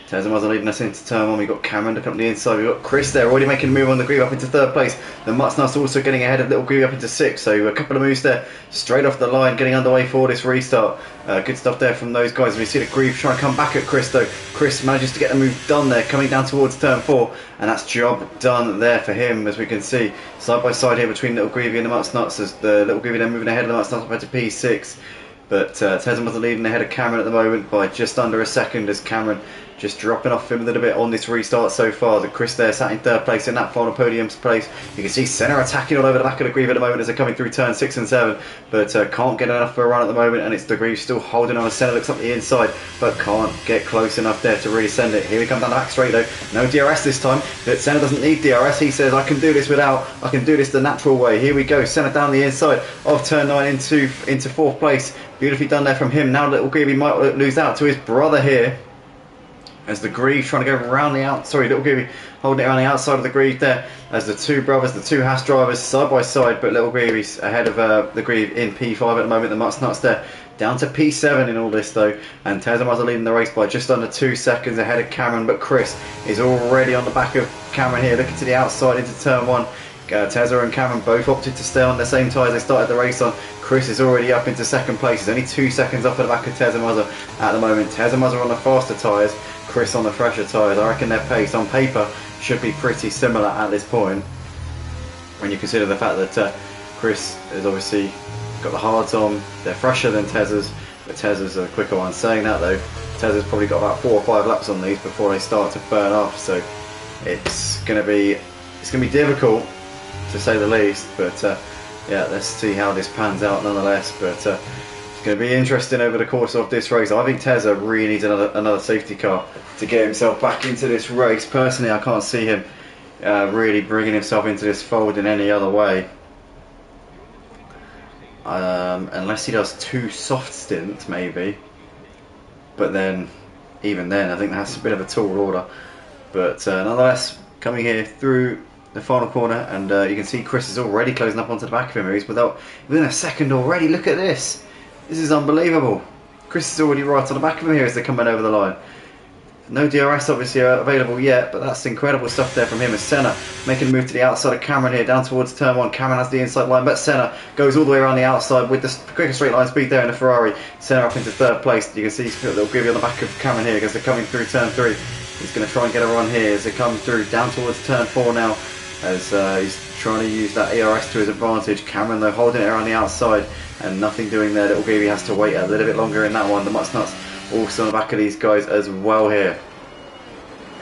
Tezamazza leading us into turn 1. We've got Cameron looking up the inside. We've got Chris there already making a move on the Grieve up into 3rd place. The Mutsnuts also getting ahead of Little Grieve up into 6th. So a couple of moves there straight off the line, getting underway for this restart. Good stuff there from those guys. We see the Grieve trying to come back at Chris though. Chris manages to get the move done there, coming down towards turn 4. And that's job done there for him, as we can see. Side by side here between Little Grieve and the Mutsnuts, as the Little Grieve then moving ahead of the Mutsnuts up to P6. But Tezamazza leading ahead of Cameron at the moment by just under a second, as Cameron just dropping off him a little bit on this restart so far. The Chris there sat in 3rd place in that final podium place. You can see Senna attacking all over the back of the Grieve at the moment as they're coming through turn 6 and 7, but can't get enough for a run at the moment, and it's the Grieve still holding on. Senna looks up the inside but can't get close enough there to really send it. Here we come down the back straight though. No DRS this time, but Senna doesn't need DRS. He says, I can do this the natural way. Here we go. Senna down the inside of turn 9 into 4th place. Beautifully done there from him. Now Little Grieve might lose out to his brother here, as the Grieve trying to go around the Little Grieve holding it around the outside of the Grieve there, as the two brothers, the two Haas drivers side by side, but Little Grieve's ahead of the Grieve in P5 at the moment. The Mutsnuts there down to P7 in all this though, and Tezamazza leading the race by just under 2 seconds ahead of Cameron, but Chris is already on the back of Cameron here, looking to the outside into turn 1. Tezza and Cameron both opted to stay on the same tyres they started the race on. Chris is already up into 2nd place. He's only 2 seconds off at the back of Tezamazza at the moment. Tezamazza on the faster tyres, Chris on the fresher tyres. I reckon their pace on paper should be pretty similar at this point, when you consider the fact that Chris has obviously got the hards on. They're fresher than Tezza's, but Tezza's a quicker one. Saying that though, Tezza's probably got about 4 or 5 laps on these before they start to burn off, so it's going to be difficult to say the least, but yeah, let's see how this pans out nonetheless. But it's going to be interesting over the course of this race. I think Tezza really needs another safety car to get himself back into this race. Personally, I can't see him really bringing himself into this fold in any other way, unless he does 2 soft stints maybe, but then even then I think that's a bit of a tall order. But nonetheless, coming here through the final corner, and you can see Chris is already closing up onto the back of him. He's within a second already. Look at this. This is unbelievable. Chris is already right on the back of him here as they're coming over the line. No DRS obviously available yet, but that's incredible stuff there from him, as Senna making a move to the outside of Cameron here, down towards turn 1. Cameron has the inside line, but Senna goes all the way around the outside with the quicker straight line speed there in the Ferrari. Senna up into 3rd place. You can see they'll give you on the back of Cameron here because they're coming through turn 3. He's going to try and get a run here as they come through down towards turn 4 now, as he's trying to use that ERS to his advantage. Cameron though holding it around the outside and nothing doing there. Little Grieve has to wait a little bit longer in that one. The Mutsnuts also on the back of these guys as well here.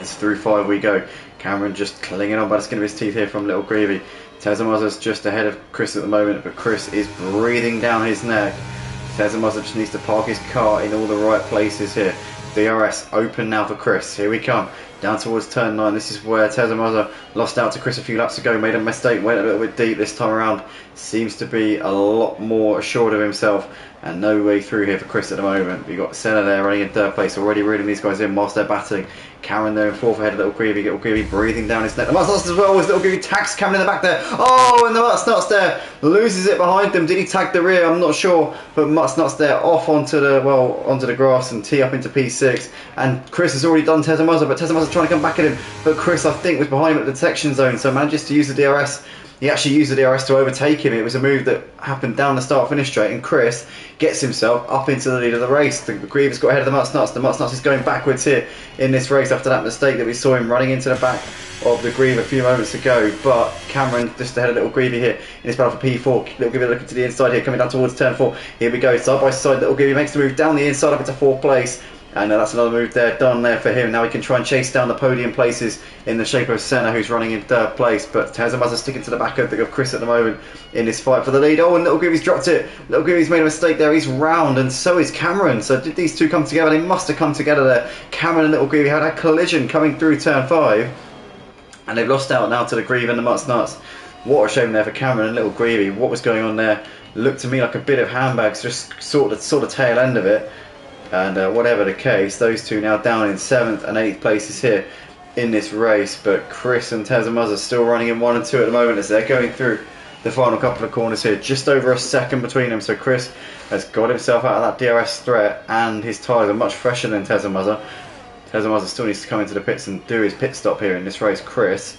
It's through 5 we go. Cameron just clinging on by the skin of his teeth here from Little Grieve. Tezamazza's just ahead of Chris at the moment, but Chris is breathing down his neck. Tezamazza just needs to park his car in all the right places here. DRS open now for Chris. Here we come. Down towards turn 9. This is where Tezamazza lost out to Chris a few laps ago. Made a mistake. Went a little bit deep this time around. Seems to be a lot more assured of himself. And no way through here for Chris at the moment. We've got Senna there running in 3rd place. Already reeling these guys in whilst they're battling. Cameron there in 4th ahead of Little Grieve. Little Grieve breathing down his neck. The Mutsnuts as well, as Little Grieve tags Cameron in the back there. Oh, and the Mutsnuts there loses it behind them. Did he tag the rear? I'm not sure. But Mutsnuts there off onto the grass and tee up into P6. And Chris has already done Tezamazza, but Tezamazza's trying to come back at him. But Chris, I think, was behind him at the detection zone, so manages to use the DRS. He actually used the DRS to overtake him. It was a move that happened down the start-finish straight, and Chris gets himself up into the lead of the race. The Grieve has got ahead of the Mutsnuts. The Mutsnuts is going backwards here in this race after that mistake that we saw him running into the back of the Grieve a few moments ago. But Cameron just ahead of Little Grieve here in his battle for P4. Little Grieve looking to the inside here, coming down towards turn 4. Here we go, side by side. Little Grieve makes the move down the inside up into 4th place. And that's another move there done there for him. Now he can try and chase down the podium places in the shape of Senna, who's running in 3rd place. But Tezamazza sticking to the back of Chris at the moment in this fight for the lead. Oh, and Little Grieve's dropped it. Little Grieve's made a mistake there. He's round, and so is Cameron. So did these two come together? They must have come together there. Cameron and Little Grieve had a collision coming through turn 5. And they've lost out now to the Grieve and the Mutsnuts. What a shame there for Cameron and Little Grieve. What was going on there? Looked to me like a bit of handbags, just sort of tail end of it. And whatever the case, those two now down in 7th and 8th places here in this race. But Chris and Tezamazza still running in 1 and 2 at the moment as they're going through the final couple of corners here. Just over a second between them, so Chris has got himself out of that DRS threat, and his tyres are much fresher than Tezemaza. Tezemaza still needs to come into the pits and do his pit stop here in this race. Chris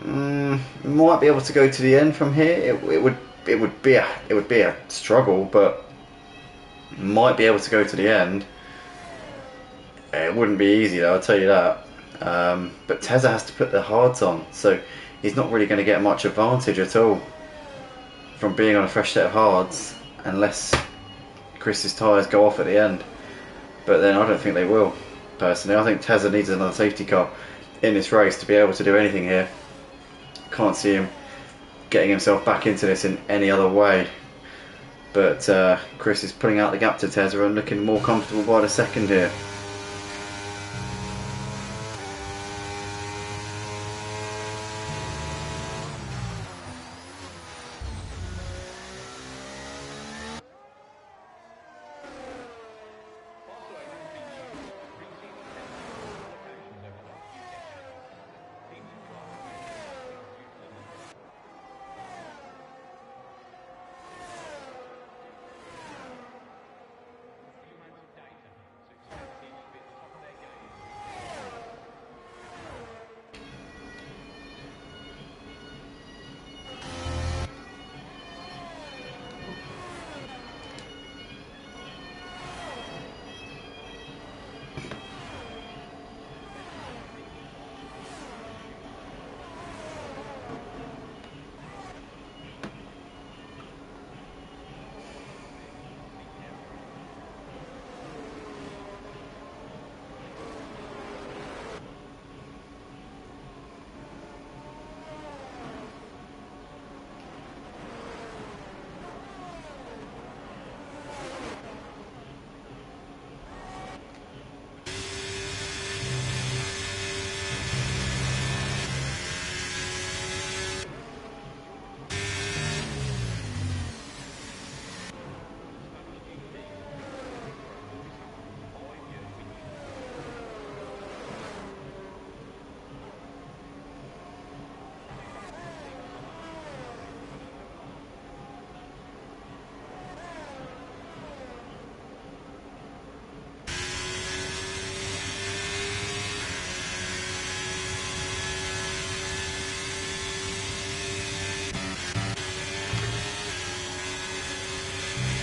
might be able to go to the end from here. It would be a struggle, but might be able to go to the end. It wouldn't be easy though, I'll tell you that. But Tezza has to put the hards on, so he's not really going to get much advantage at all from being on a fresh set of hards, unless Chris's tyres go off at the end. But then I don't think they will, personally. I think Tezza needs another safety car in this race to be able to do anything here. Can't see him getting himself back into this in any other way. But Chris is pulling out the gap to Tezza and looking more comfortable by the second here.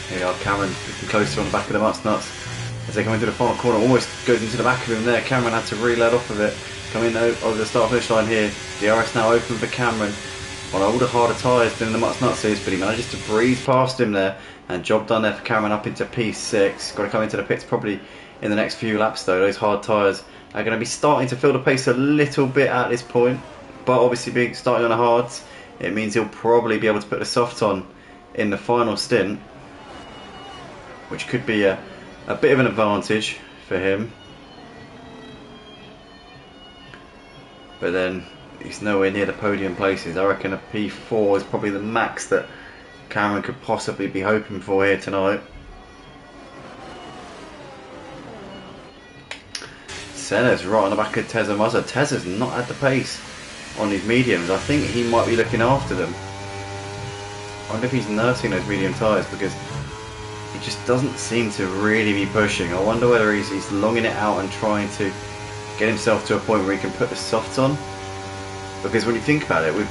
Here we are, Cameron getting closer on the back of the Nuts. As they come into the final corner, almost goes into the back of him there. Cameron had to reload off of it. Coming over the start finish line here. DRS now open for Cameron on older, harder tyres than the Nuts is, but he manages to breeze past him there. And job done there for Cameron up into P6. Got to come into the pits probably in the next few laps though. Those hard tyres are going to be starting to feel the pace a little bit at this point. But obviously being starting on the hards, it means he'll probably be able to put the soft on in the final stint, which could be a bit of an advantage for him. But then he's nowhere near the podium places. I reckon a P4 is probably the max that Cameron could possibly be hoping for here tonight. Senna's right on the back of Tezemaza. Tezza's not at the pace on these mediums. I think he might be looking after them. I wonder if he's nursing those medium tyres, because he just doesn't seem to really be pushing. I wonder whether he's longing it out and trying to get himself to a point where he can put the softs on. Because when you think about it, we've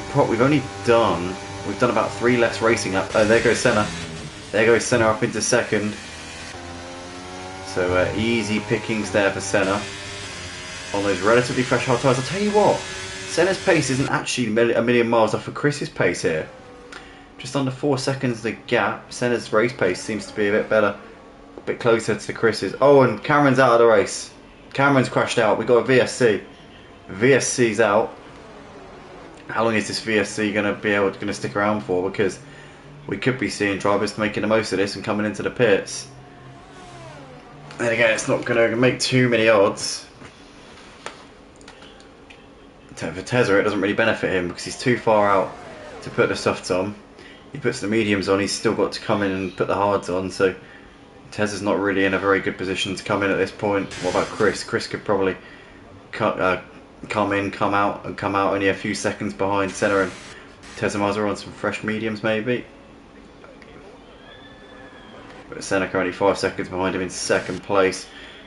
done about 3 less racing up. Oh, there goes Senna. There goes Senna up into second. So easy pickings there for Senna on those relatively fresh hard tyres. I'll tell you what, Senna's pace isn't actually a million miles off of Chris's pace here. Just under 4 seconds the gap. Senna's race pace seems to be a bit better, a bit closer to Chris's. Oh, and Cameron's out of the race. Cameron's crashed out. We've got a VSC. VSC's out. How long is this VSC going to stick around for? Because we could be seeing drivers making the most of this and coming into the pits. And again, it's not going to make too many odds. For Tezza, it doesn't really benefit him because he's too far out to put the softs on. He puts the mediums on, he's still got to come in and put the hards on, so Tezza's not really in a very good position to come in at this point. What about Chris? Chris could probably come in, come out only a few seconds behind Senna and Tezamaza on some fresh mediums maybe. But Senna currently 5 seconds behind him in second place.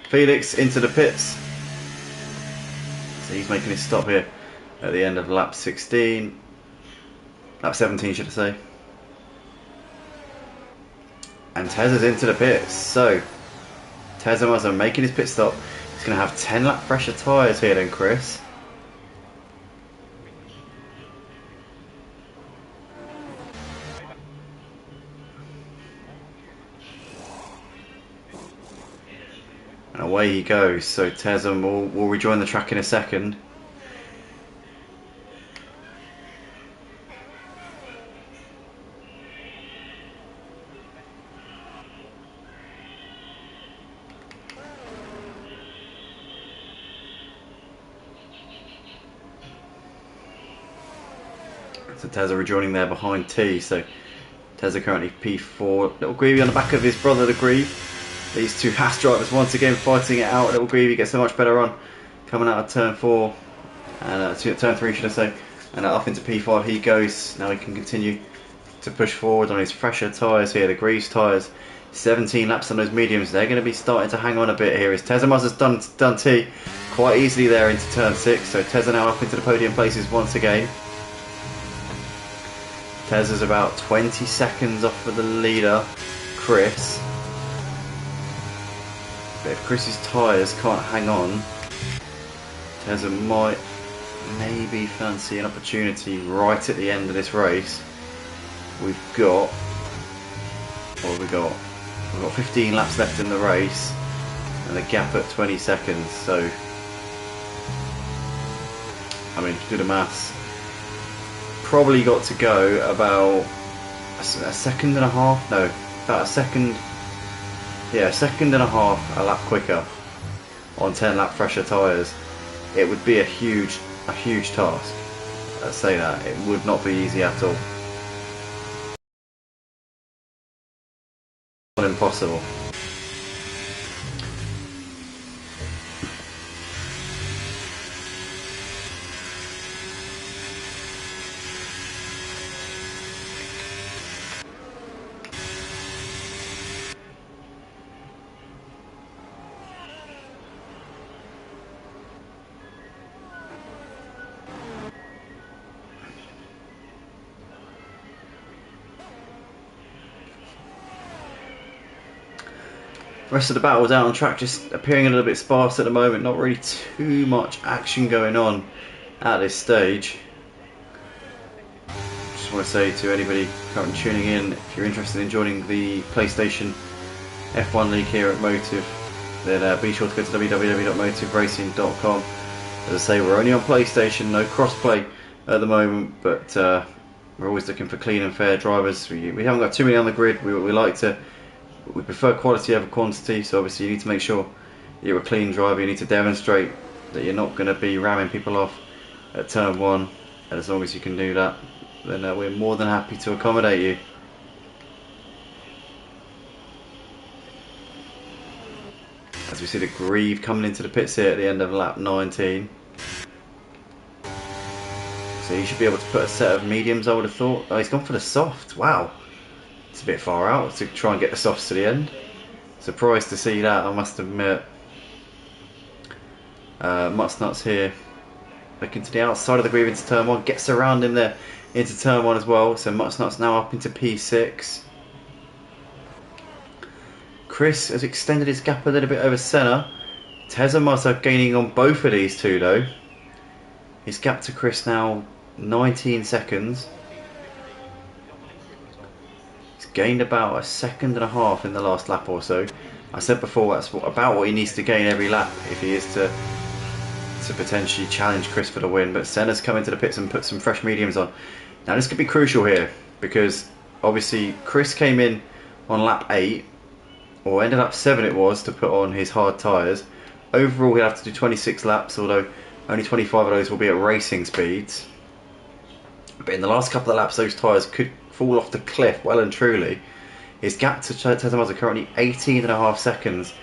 Felix into the pits. So he's making his stop here at the end of lap 16. Lap 17 should I say. And Tez's into the pits. So Tezamaza making his pit stop. He's going to have 10 lap pressure tyres here then, Chris. And away he goes. So Tezam will rejoin the track in a second. So Tezza rejoining there behind T. So Tezza currently P4. Little Greavy on the back of his brother, the Grieve. These two Haas drivers once again fighting it out. Little Greavy gets a much better run coming out of turn 4 and turn 3 should I say, and up into P5 he goes. Now he can continue to push forward on his fresher tyres here, the Greaves tyres. 17 laps on those mediums. They're going to be starting to hang on a bit here as Tezza has done T quite easily there into turn 6. So Tezza now up into the podium places once again. Tezza's about 20 seconds off of the leader, Chris. But if Chris's tyres can't hang on, Tezza might maybe fancy an opportunity right at the end of this race. We've got, what have we got? We've got 15 laps left in the race and a gap at 20 seconds. So, I mean, do the maths. Probably got to go about a second and a half. No, about a second. Yeah, a second and a half a lap quicker on 10 lap fresher tyres. It would be a huge task. I'd say that it would not be easy at all. Not impossible. Rest of the battles out on track just appearing a little bit sparse at the moment. Not really too much action going on at this stage. Just want to say to anybody currently tuning in, if you're interested in joining the PlayStation F1 League here at Motive, then be sure to go to www.motiveracing.com. As I say, we're only on PlayStation, no crossplay at the moment, but we're always looking for clean and fair drivers. We haven't got too many on the grid. We prefer quality over quantity, so obviously you need to make sure you're a clean driver. You need to demonstrate that you're not going to be ramming people off at turn 1, and as long as you can do that, then we're more than happy to accommodate you. As we see the Grieve coming into the pits here at the end of lap 19. So he should be able to put a set of mediums, I would have thought. Oh, he's gone for the soft. Wow. It's a bit far out to try and get the softs to the end. Surprised to see that, I must admit. Mutsnuts here looking to the outside of the Grieve into turn 1, gets around him there into turn 1 as well. So Mutsnuts now up into P6. Chris has extended his gap a little bit over Senna. Tezamaza gaining on both of these two though. His gap to Chris now 19 seconds. Gained about a second and a half in the last lap or so. I said before that's about what he needs to gain every lap if he is to potentially challenge Chris for the win. But Senna's come into the pits and put some fresh mediums on. Now this could be crucial here because obviously Chris came in on lap 8 or ended up 7 it was to put on his hard tyres. Overall he'll have to do 26 laps, although only 25 of those will be at racing speeds. But in the last couple of laps those tyres could fall off the cliff well and truly. His gap to Tezamaza currently 18.5 seconds,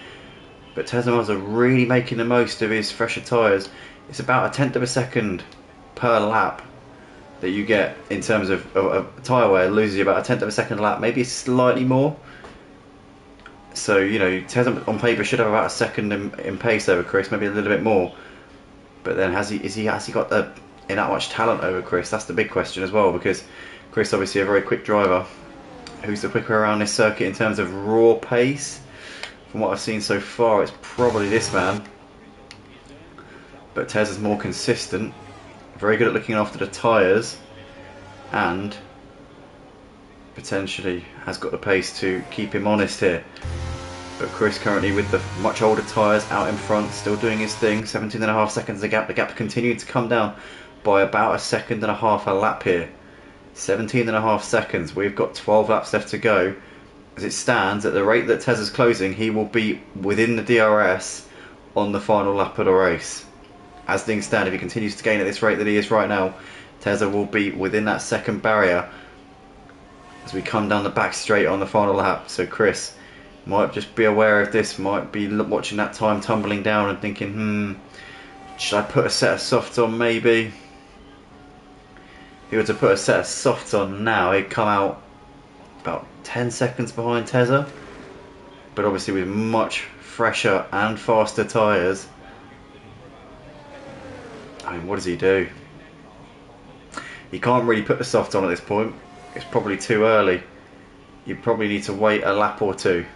but Tezamaza really making the most of his fresher tyres. It's about 1/10 of a second per lap that you get in terms of tyre wear loses you about a tenth of a second a lap, maybe slightly more. So, you know, Tezza on paper should have about a second in pace over Chris, maybe a little bit more. But then has he got that much talent over Chris? That's the big question as well, because Chris obviously a very quick driver. Who's the quicker around this circuit in terms of raw pace? From what I've seen so far, it's probably this man. But Tezza's more consistent, very good at looking after the tyres, and potentially has got the pace to keep him honest here. But Chris currently with the much older tyres out in front, still doing his thing. 17.5 seconds the gap. The gap continued to come down by about a second and a half a lap here. 17.5 seconds. We've got 12 laps left to go. As it stands, at the rate that Tezza's closing, he will be within the DRS on the final lap of the race. As things stand, if he continues to gain at this rate that he is right now, Tezza will be within that second barrier as we come down the back straight on the final lap. So Chris might just be aware of this, might be watching that time tumbling down and thinking, should I put a set of softs on maybe? If he were to put a set of softs on now, he'd come out about 10 seconds behind Tezza. But obviously with much fresher and faster tyres, I mean, what does he do? He can't really put the softs on at this point. It's probably too early. You probably need to wait a lap or two.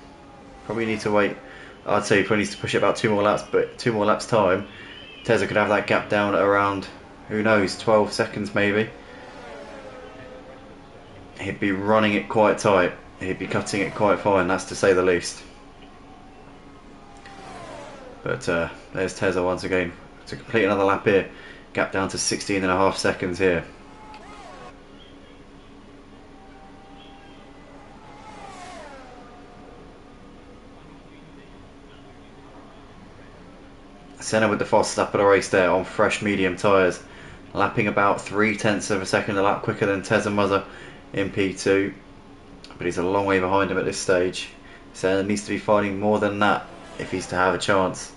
Probably need to wait. I'd say he probably needs to push it about 2 more laps, but 2 more laps time, Tezza could have that gap down at around, who knows, 12 seconds maybe. He'd be running it quite tight. He'd be cutting it quite fine, that's to say the least. But there's Tezza once again to complete another lap here. Gap down to 16.5 seconds here. Senna with the fastest lap of the race there on fresh medium tyres, lapping about 0.3 of a second a lap quicker than Tezza Muzza in P2, but he's a long way behind him at this stage. Senna needs to be fighting more than that if he's to have a chance.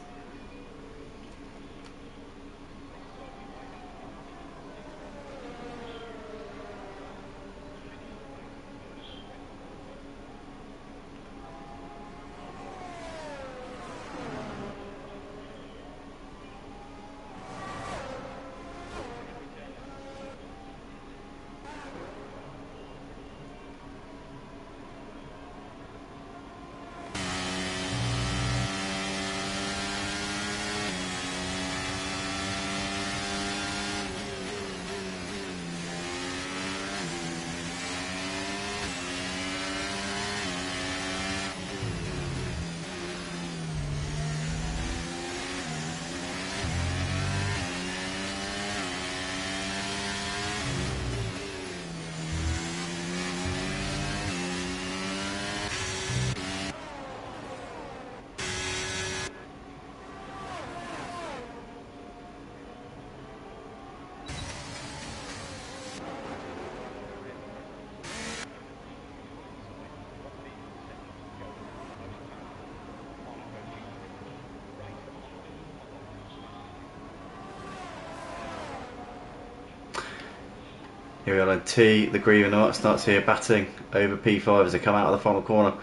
Here we are on T, the green and starts here batting over P5 as they come out of the final corner.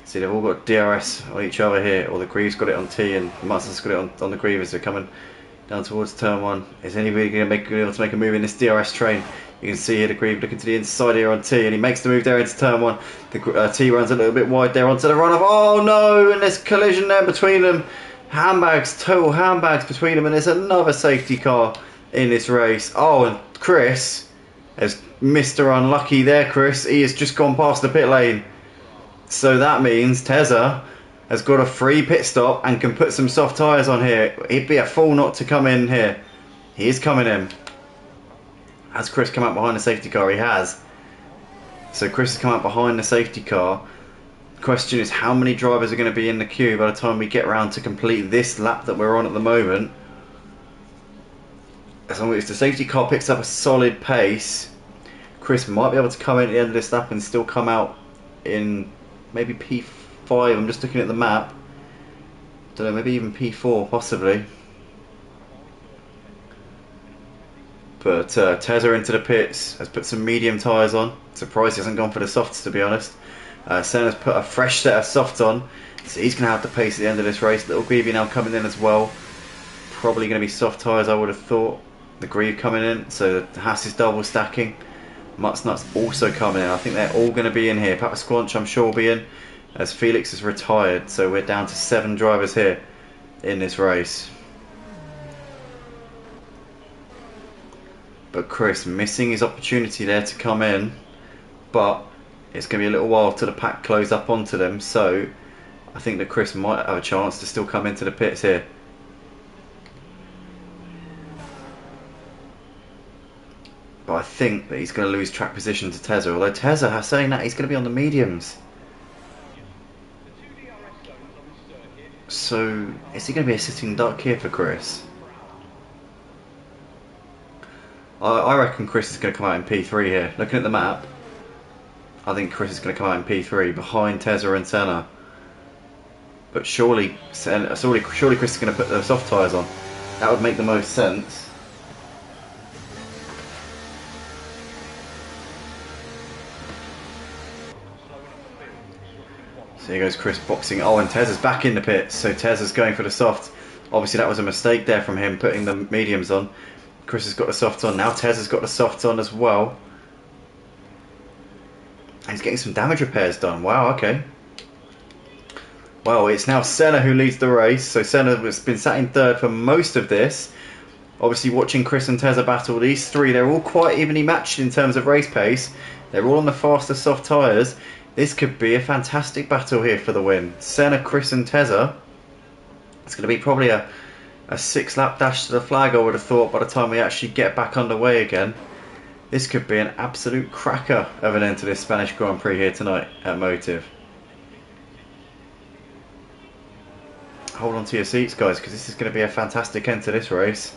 See, they've all got DRS on each other here, or the Grieve's got it on T and Matson's got it on the Grieve as they're coming down towards turn 1. Is anybody going to be able to make a move in this DRS train? You can see here the Grieve looking to the inside here on T, and he makes the move there into turn 1. The T runs a little bit wide there onto the runoff. Oh no, and there's collision there between them. Handbags, total handbags between them, and there's another safety car in this race. Oh, and Chris has Mr. Unlucky there, Chris. He has just gone past the pit lane. So that means Tezza has got a free pit stop and can put some soft tyres on here. He'd be a fool not to come in here. He is coming in. Has Chris come out behind the safety car? He has. So Chris has come out behind the safety car. The question is, how many drivers are going to be in the queue by the time we get around to complete this lap that we're on at the moment? As long as the safety car picks up a solid pace, Chris might be able to come in at the end of this lap and still come out in maybe P5. I'm just looking at the map. Don't know, maybe even P4 possibly. But Tezza into the pits, has put some medium tyres on. Surprised he hasn't gone for the softs, to be honest. Senna's put a fresh set of softs on, so he's going to have the pace at the end of this race. Little Greavy now coming in as well. Probably going to be soft tyres, I would have thought. The Grieve coming in, so the Haas is double stacking. Mutt's also coming in. I think they're all going to be in here. Papa Squanch, I'm sure, will be in, as Felix is retired. So we're down to 7 drivers here in this race. But Chris missing his opportunity there to come in, but it's going to be a little while till the pack close up onto them, so I think that Chris might have a chance to still come into the pits here. But I think that he's going to lose track position to Tezza, although Tezza has saying that he's going to be on the mediums. So is he going to be a sitting duck here for Chris? I reckon Chris is going to come out in P3 here. Looking at the map, I think Chris is going to come out in P3 behind Tezza and Senna. But surely Chris is going to put the soft tyres on. That would make the most sense. So here goes Chris boxing. Oh, and Tezza's back in the pits. So Tezza's going for the soft. Obviously that was a mistake there from him, putting the mediums on. Chris has got the softs on. Now Tezza's got the softs on as well. And he's getting some damage repairs done. Wow, okay. Well, it's now Senna who leads the race. So Senna has been sat in third for most of this. Obviously watching Chris and Tezza battle. These three, they're all quite evenly matched in terms of race pace. They're all on the faster soft tyres. This could be a fantastic battle here for the win. Senna, Chris and Tezza. It's going to be probably a 6-lap dash to the flag, I would have thought, by the time we actually get back underway again. This could be an absolute cracker of an end to this Spanish Grand Prix here tonight at Motive. Hold on to your seats, guys, because this is going to be a fantastic end to this race.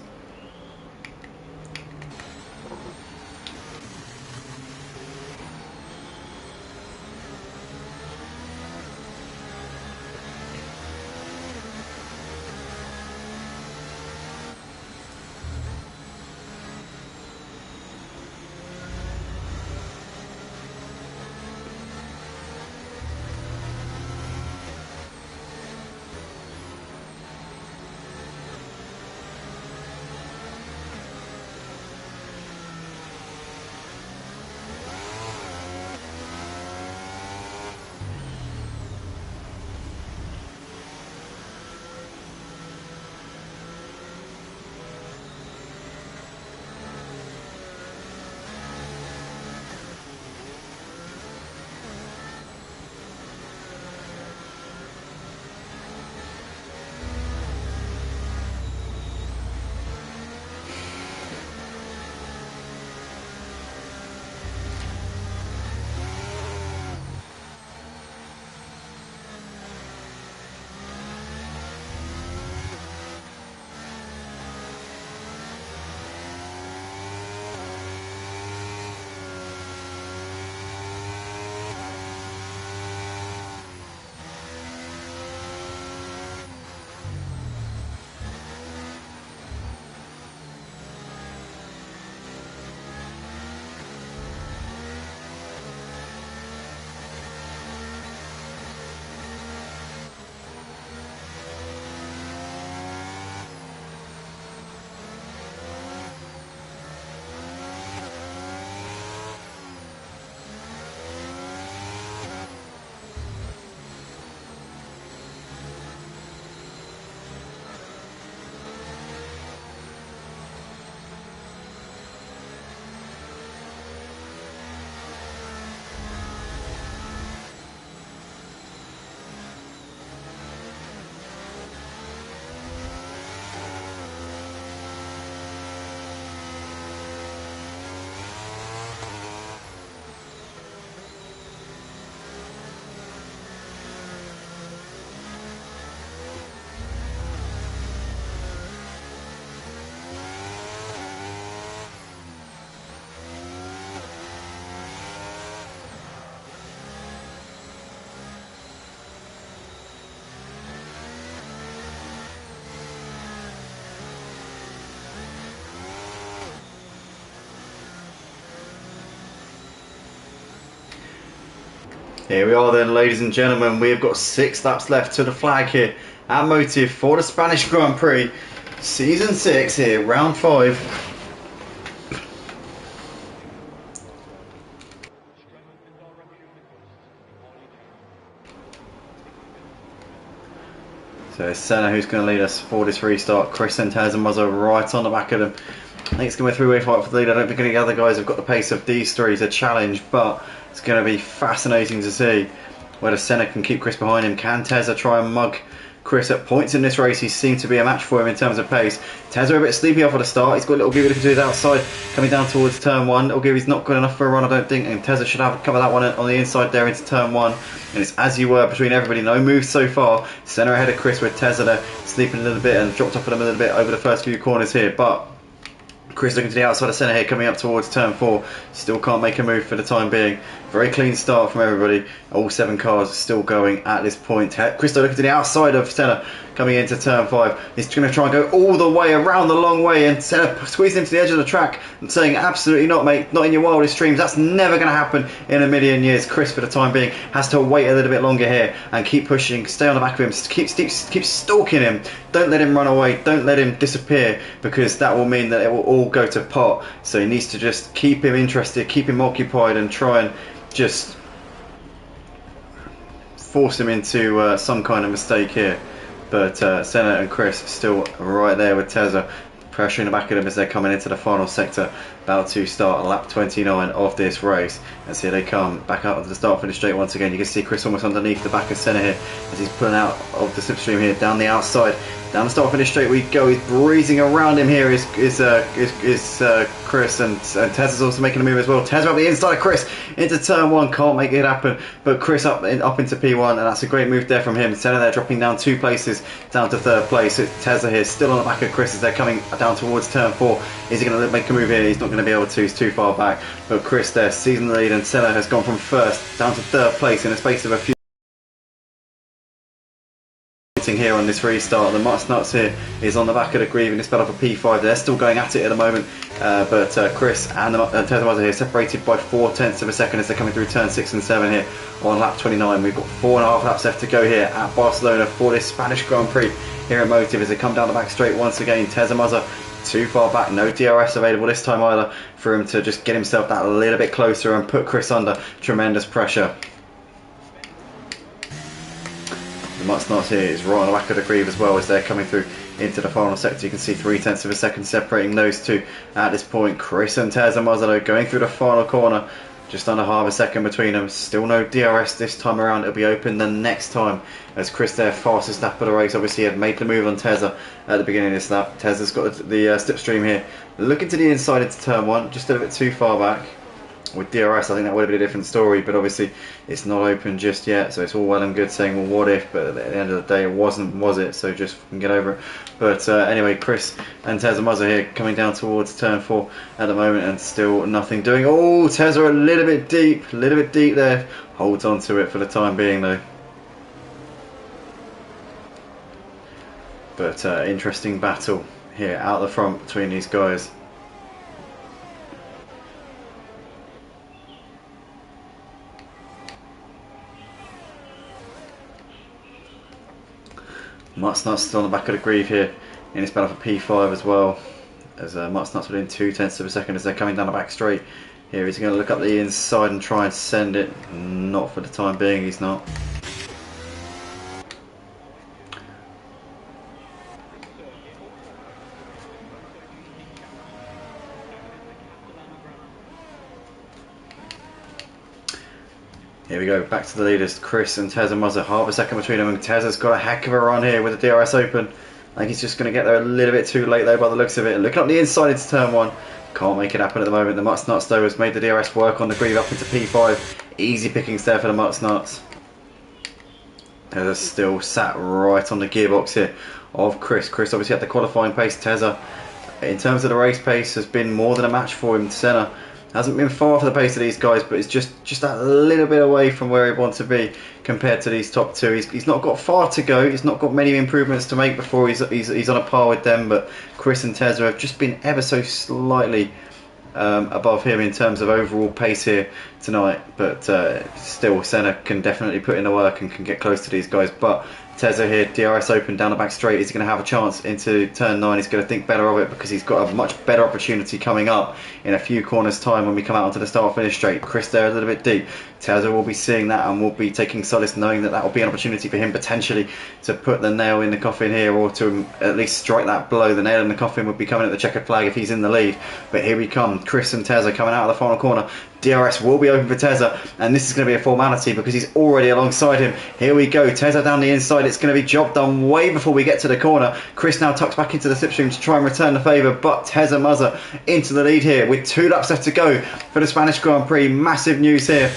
Here we are then, ladies and gentlemen. We have got 6 laps left to the flag here at Motive for the Spanish Grand Prix. Season 6 here, round 5. So it's Senna who's going to lead us for this restart. Chris and Mazza right on the back of them. I think it's going to be a three-way fight for the lead. I don't think any other guys have got the pace of these three to challenge, but it's going to be fascinating to see whether Senna can keep Chris behind him. Can Tezza try and mug Chris at points in this race? He seemed to be a match for him in terms of pace. Tezza a bit sleepy off at the start. He's got a little give to his outside coming down towards turn 1. Little give is not good enough for a run, I don't think, and Tezza should have covered that one on the inside there into turn 1. And it's as you were between everybody. No moves so far. Senna ahead of Chris with Tezza there sleeping a little bit and dropped off at him a little bit over the first few corners here, but Chris looking to the outside of Senna here, coming up towards turn 4. Still can't make a move for the time being. Very clean start from everybody. All 7 cars still going at this point. Chris looking to the outside of Senna, coming into turn 5. He's going to try and go all the way around the long way, and Senna squeezing him to the edge of the track and saying, absolutely not, mate, not in your wildest dreams. That's never going to happen in a million years. Chris, for the time being, has to wait a little bit longer here and keep pushing, stay on the back of him, keep stalking him. Don't let him run away, don't let him disappear, because that will mean that it will all go to pot. So he needs to just keep him interested, keep him occupied, and try and just force him into some kind of mistake here. But Senna and Chris still right there with Tezza, pressuring the back of them as they're coming into the final sector, about to start lap 29 of this race. As here they come back out of the start finish straight once again. You can see Chris almost underneath the back of Senna here as he's pulling out of the slipstream here, down the outside. Down the start finish straight we go. He's breezing around him here is Chris, and Tezza's also making a move as well. Tezza up the inside of Chris into turn 1, can't make it happen, but Chris up into P1, and that's a great move there from him. Senna there dropping down 2 places down to 3rd place. It's Tezza here still on the back of Chris as they're coming down towards turn 4. Is he going to make a move here? He's not going to be able to, he's too far back, but Chris there seizing the lead, and Senna has gone from 1st down to 3rd place in the space of a few here on this restart. The Nuts here is on the back of the Grieve in this battle for P5. They're still going at it at the moment, but Chris and Tezza here separated by 0.4 of a second as they're coming through turn 6 and 7 here on lap 29. We've got 4.5 laps left to go here at Barcelona for this Spanish Grand Prix here at Motive as they come down the back straight once again. Tezza too far back, no DRS available this time either for him to just get himself that little bit closer and put Chris under tremendous pressure. Nuts here is right on the back of the Grieve as well as they're coming through into the final sector. You can see 0.3 of a second separating those two at this point. Chris and Tezza going through the final corner, just under half a second between them. Still no DRS this time around. It'll be open the next time as Chris there, fastest lap of the race, obviously had made the move on Tezza at the beginning of this lap. Tezza's got the slipstream here, looking to the inside into turn 1, just a little bit too far back. With DRS, I think that would have been a different story, but obviously it's not open just yet, so it's all well and good saying, well, what if, but at the end of the day it wasn't, was it? So just get over it. But anyway, Chris and Tezza here coming down towards turn 4 at the moment, and still nothing doing. Oh, Tezza a little bit deep there, holds on to it for the time being though. But interesting battle here out the front between these guys. Nuts still on the back of the Grieve here in this battle for P5 as well, as Nuts within 0.2 of a second as they're coming down the back straight. Here he's going to look up the inside and try and send it. Not for the time being, he's not. Here we go, back to the leaders, Chris and Tezza half a second between them, and Tezza's got a heck of a run here with the DRS open. I think he's just going to get there a little bit too late though by the looks of it. Looking up the inside into turn 1, can't make it happen at the moment. The Nuts though has made the DRS work on the Grieve up into P5. Easy pickings there for the Nuts. Tezza's still sat right on the gearbox here of Chris. Chris obviously had the qualifying pace. Tezza, in terms of the race pace, has been more than a match for him. Senna hasn't been far for the pace of these guys, but it's just that little bit away from where he wants to be compared to these top two. He's not got far to go. He's not got many improvements to make before he's on a par with them. But Chris and Tezza have just been ever so slightly above him in terms of overall pace here tonight, but still Senna can definitely put in the work and can get close to these guys. But Tezza here, DRS open down the back straight. Is he going to have a chance into turn 9? He's going to think better of it because he's got a much better opportunity coming up in a few corners time when we come out onto the start finish straight. Chris there a little bit deep. Tezza will be seeing that and will be taking solace knowing that that will be an opportunity for him potentially to put the nail in the coffin here, or to at least strike that blow. The nail in the coffin would be coming at the checkered flag if he's in the lead. But here we come, Chris and Tezza coming out of the final corner. DRS will be open for Tezza, and this is going to be a formality because he's already alongside him. Here we go, Tezza down the inside. It's going to be job done way before we get to the corner. Chris now tucks back into the slipstream to try and return the favour, but Tezza Muzza into the lead here with 2 laps left to go for the Spanish Grand Prix. Massive news here.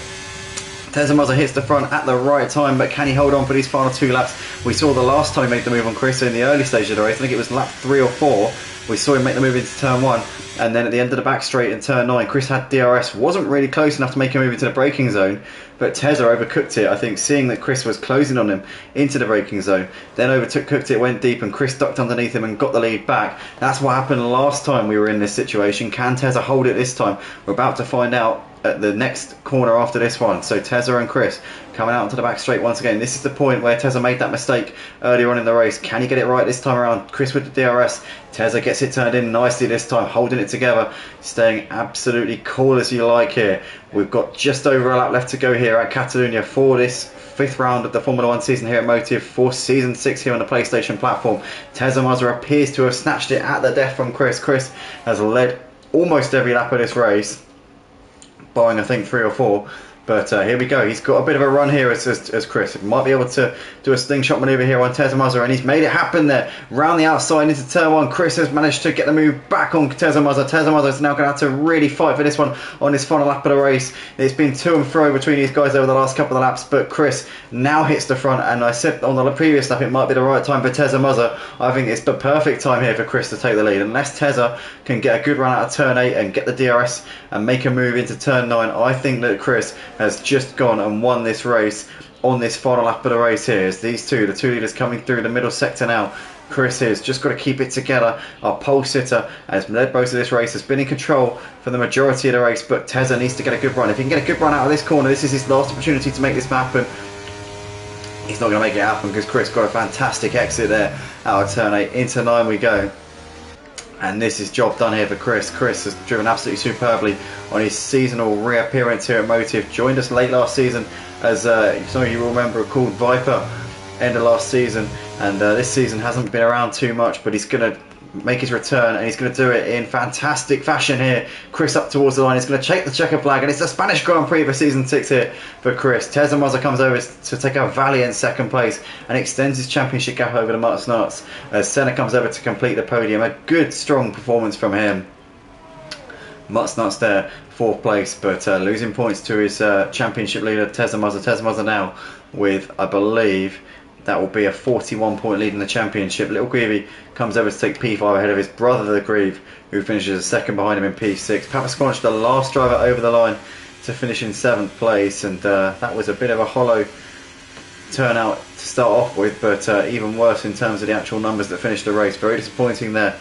Tezza Muzza hits the front at the right time, but can he hold on for these final 2 laps? We saw the last time he made the move on Chris in the early stage of the race. I think it was lap 3 or 4. We saw him make the move into turn 1, and then at the end of the back straight in turn 9, Chris had DRS, wasn't really close enough to make him move into the braking zone, but Tezza overcooked it, I think, seeing that Chris was closing on him into the braking zone, then cooked it, went deep, and Chris ducked underneath him and got the lead back. That's what happened last time we were in this situation. Can Tezza hold it this time? We're about to find out at the next corner after this one. So Tezza and Chris coming out onto the back straight once again. This is the point where Tezza made that mistake earlier on in the race. Can he get it right this time around? Chris with the DRS. Tezza gets it turned in nicely this time, holding it together, staying absolutely cool as you like here. We've got just over a lap left to go here at Catalunya for this 5th round of the Formula 1 season here at Motive, for season 6 here on the PlayStation platform. Tezza Muzza appears to have snatched it at the death from Chris. Chris has led almost every lap of this race, barring I think 3 or 4. But here we go. He's got a bit of a run here as Chris. Might be able to do a slingshot manoeuvre here on Tezza Muzza, and he's made it happen there. Round the outside into turn 1. Chris has managed to get the move back on Tezza Muzza. Tezza Muzza is now going to have to really fight for this one on this final lap of the race. It's been to and fro between these guys over the last couple of laps, but Chris now hits the front, and I said on the previous lap it might be the right time for Tezza Muzza. I think it's the perfect time here for Chris to take the lead. Unless Tezza can get a good run out of turn 8 and get the DRS and make a move into turn 9, I think that Chris has just gone and won this race on this final lap of the race here. As the 2 leaders coming through the middle sector now. Chris has just got to keep it together. Our pole sitter has led most of this race, has been in control for the majority of the race, but Tezza needs to get a good run. If he can get a good run out of this corner, this is his last opportunity to make this happen. He's not going to make it happen because Chris got a fantastic exit there out of turn 8. Into 9 we go. And this is job done here for Chris. Chris has driven absolutely superbly on his seasonal reappearance here at Motive. Joined us late last season as some of you will remember, called Viper end of last season. And this season hasn't been around too much, but he's going to make his return, and he's going to do it in fantastic fashion here. Chris up towards the line, he's going to take the checker flag, and it's the Spanish Grand Prix for season 6 here for Chris. Tezza Muzza comes over to take a valiant second place and extends his championship gap over to Mutts Nuts as Senna comes over to complete the podium. A good strong performance from him. Mutts Nuts there 4th place, but losing points to his championship leader Tezza Muzza. Tezza Muzza now with, I believe, that will be a 41 point lead in the championship. Little Greavy comes over to take P5 ahead of his brother the Grieve, who finishes second behind him in P6. Papa Squanch, the last driver over the line to finish in 7th place, and that was a bit of a hollow turnout to start off with, but even worse in terms of the actual numbers that finished the race. Very disappointing there,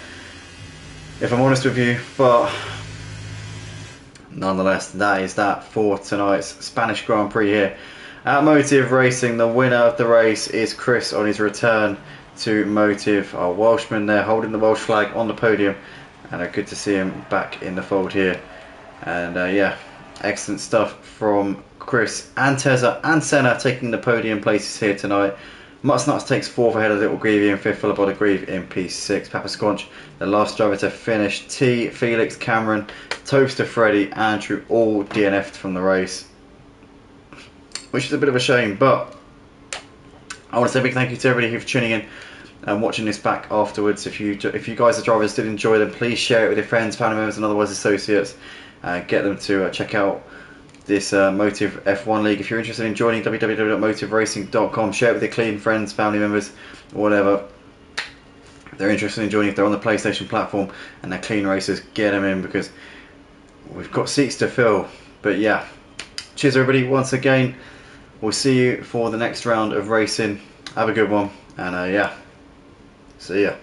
if I'm honest with you, but nonetheless, that is that for tonight's Spanish Grand Prix here at Motive Racing. The winner of the race is Chris on his return to Motive. Our Welshman there holding the Welsh flag on the podium, and good to see him back in the fold here. And yeah, excellent stuff from Chris and Tezza and Senna taking the podium places here tonight. Mutts Nuts takes 4th ahead of Little Greavy, and 5th followed by the Grieve in P6. Papa Squanch, the last driver to finish. T, Felix, Cameron, Toaster, Freddie, Andrew all DNF'd from the race, which is a bit of a shame, but I want to say a big thank you to everybody for tuning in and watching this back afterwards. If you guys, the drivers, did enjoy them, please share it with your friends, family members and otherwise associates. Get them to check out this Motive F1 League. If you're interested in joining, www.motiveracing.com. Share it with your clean friends, family members, whatever. If they're interested in joining, if they're on the PlayStation platform and they're clean racers, get them in because we've got seats to fill. But yeah, cheers everybody once again. We'll see you for the next round of racing. Have a good one, and yeah, see ya.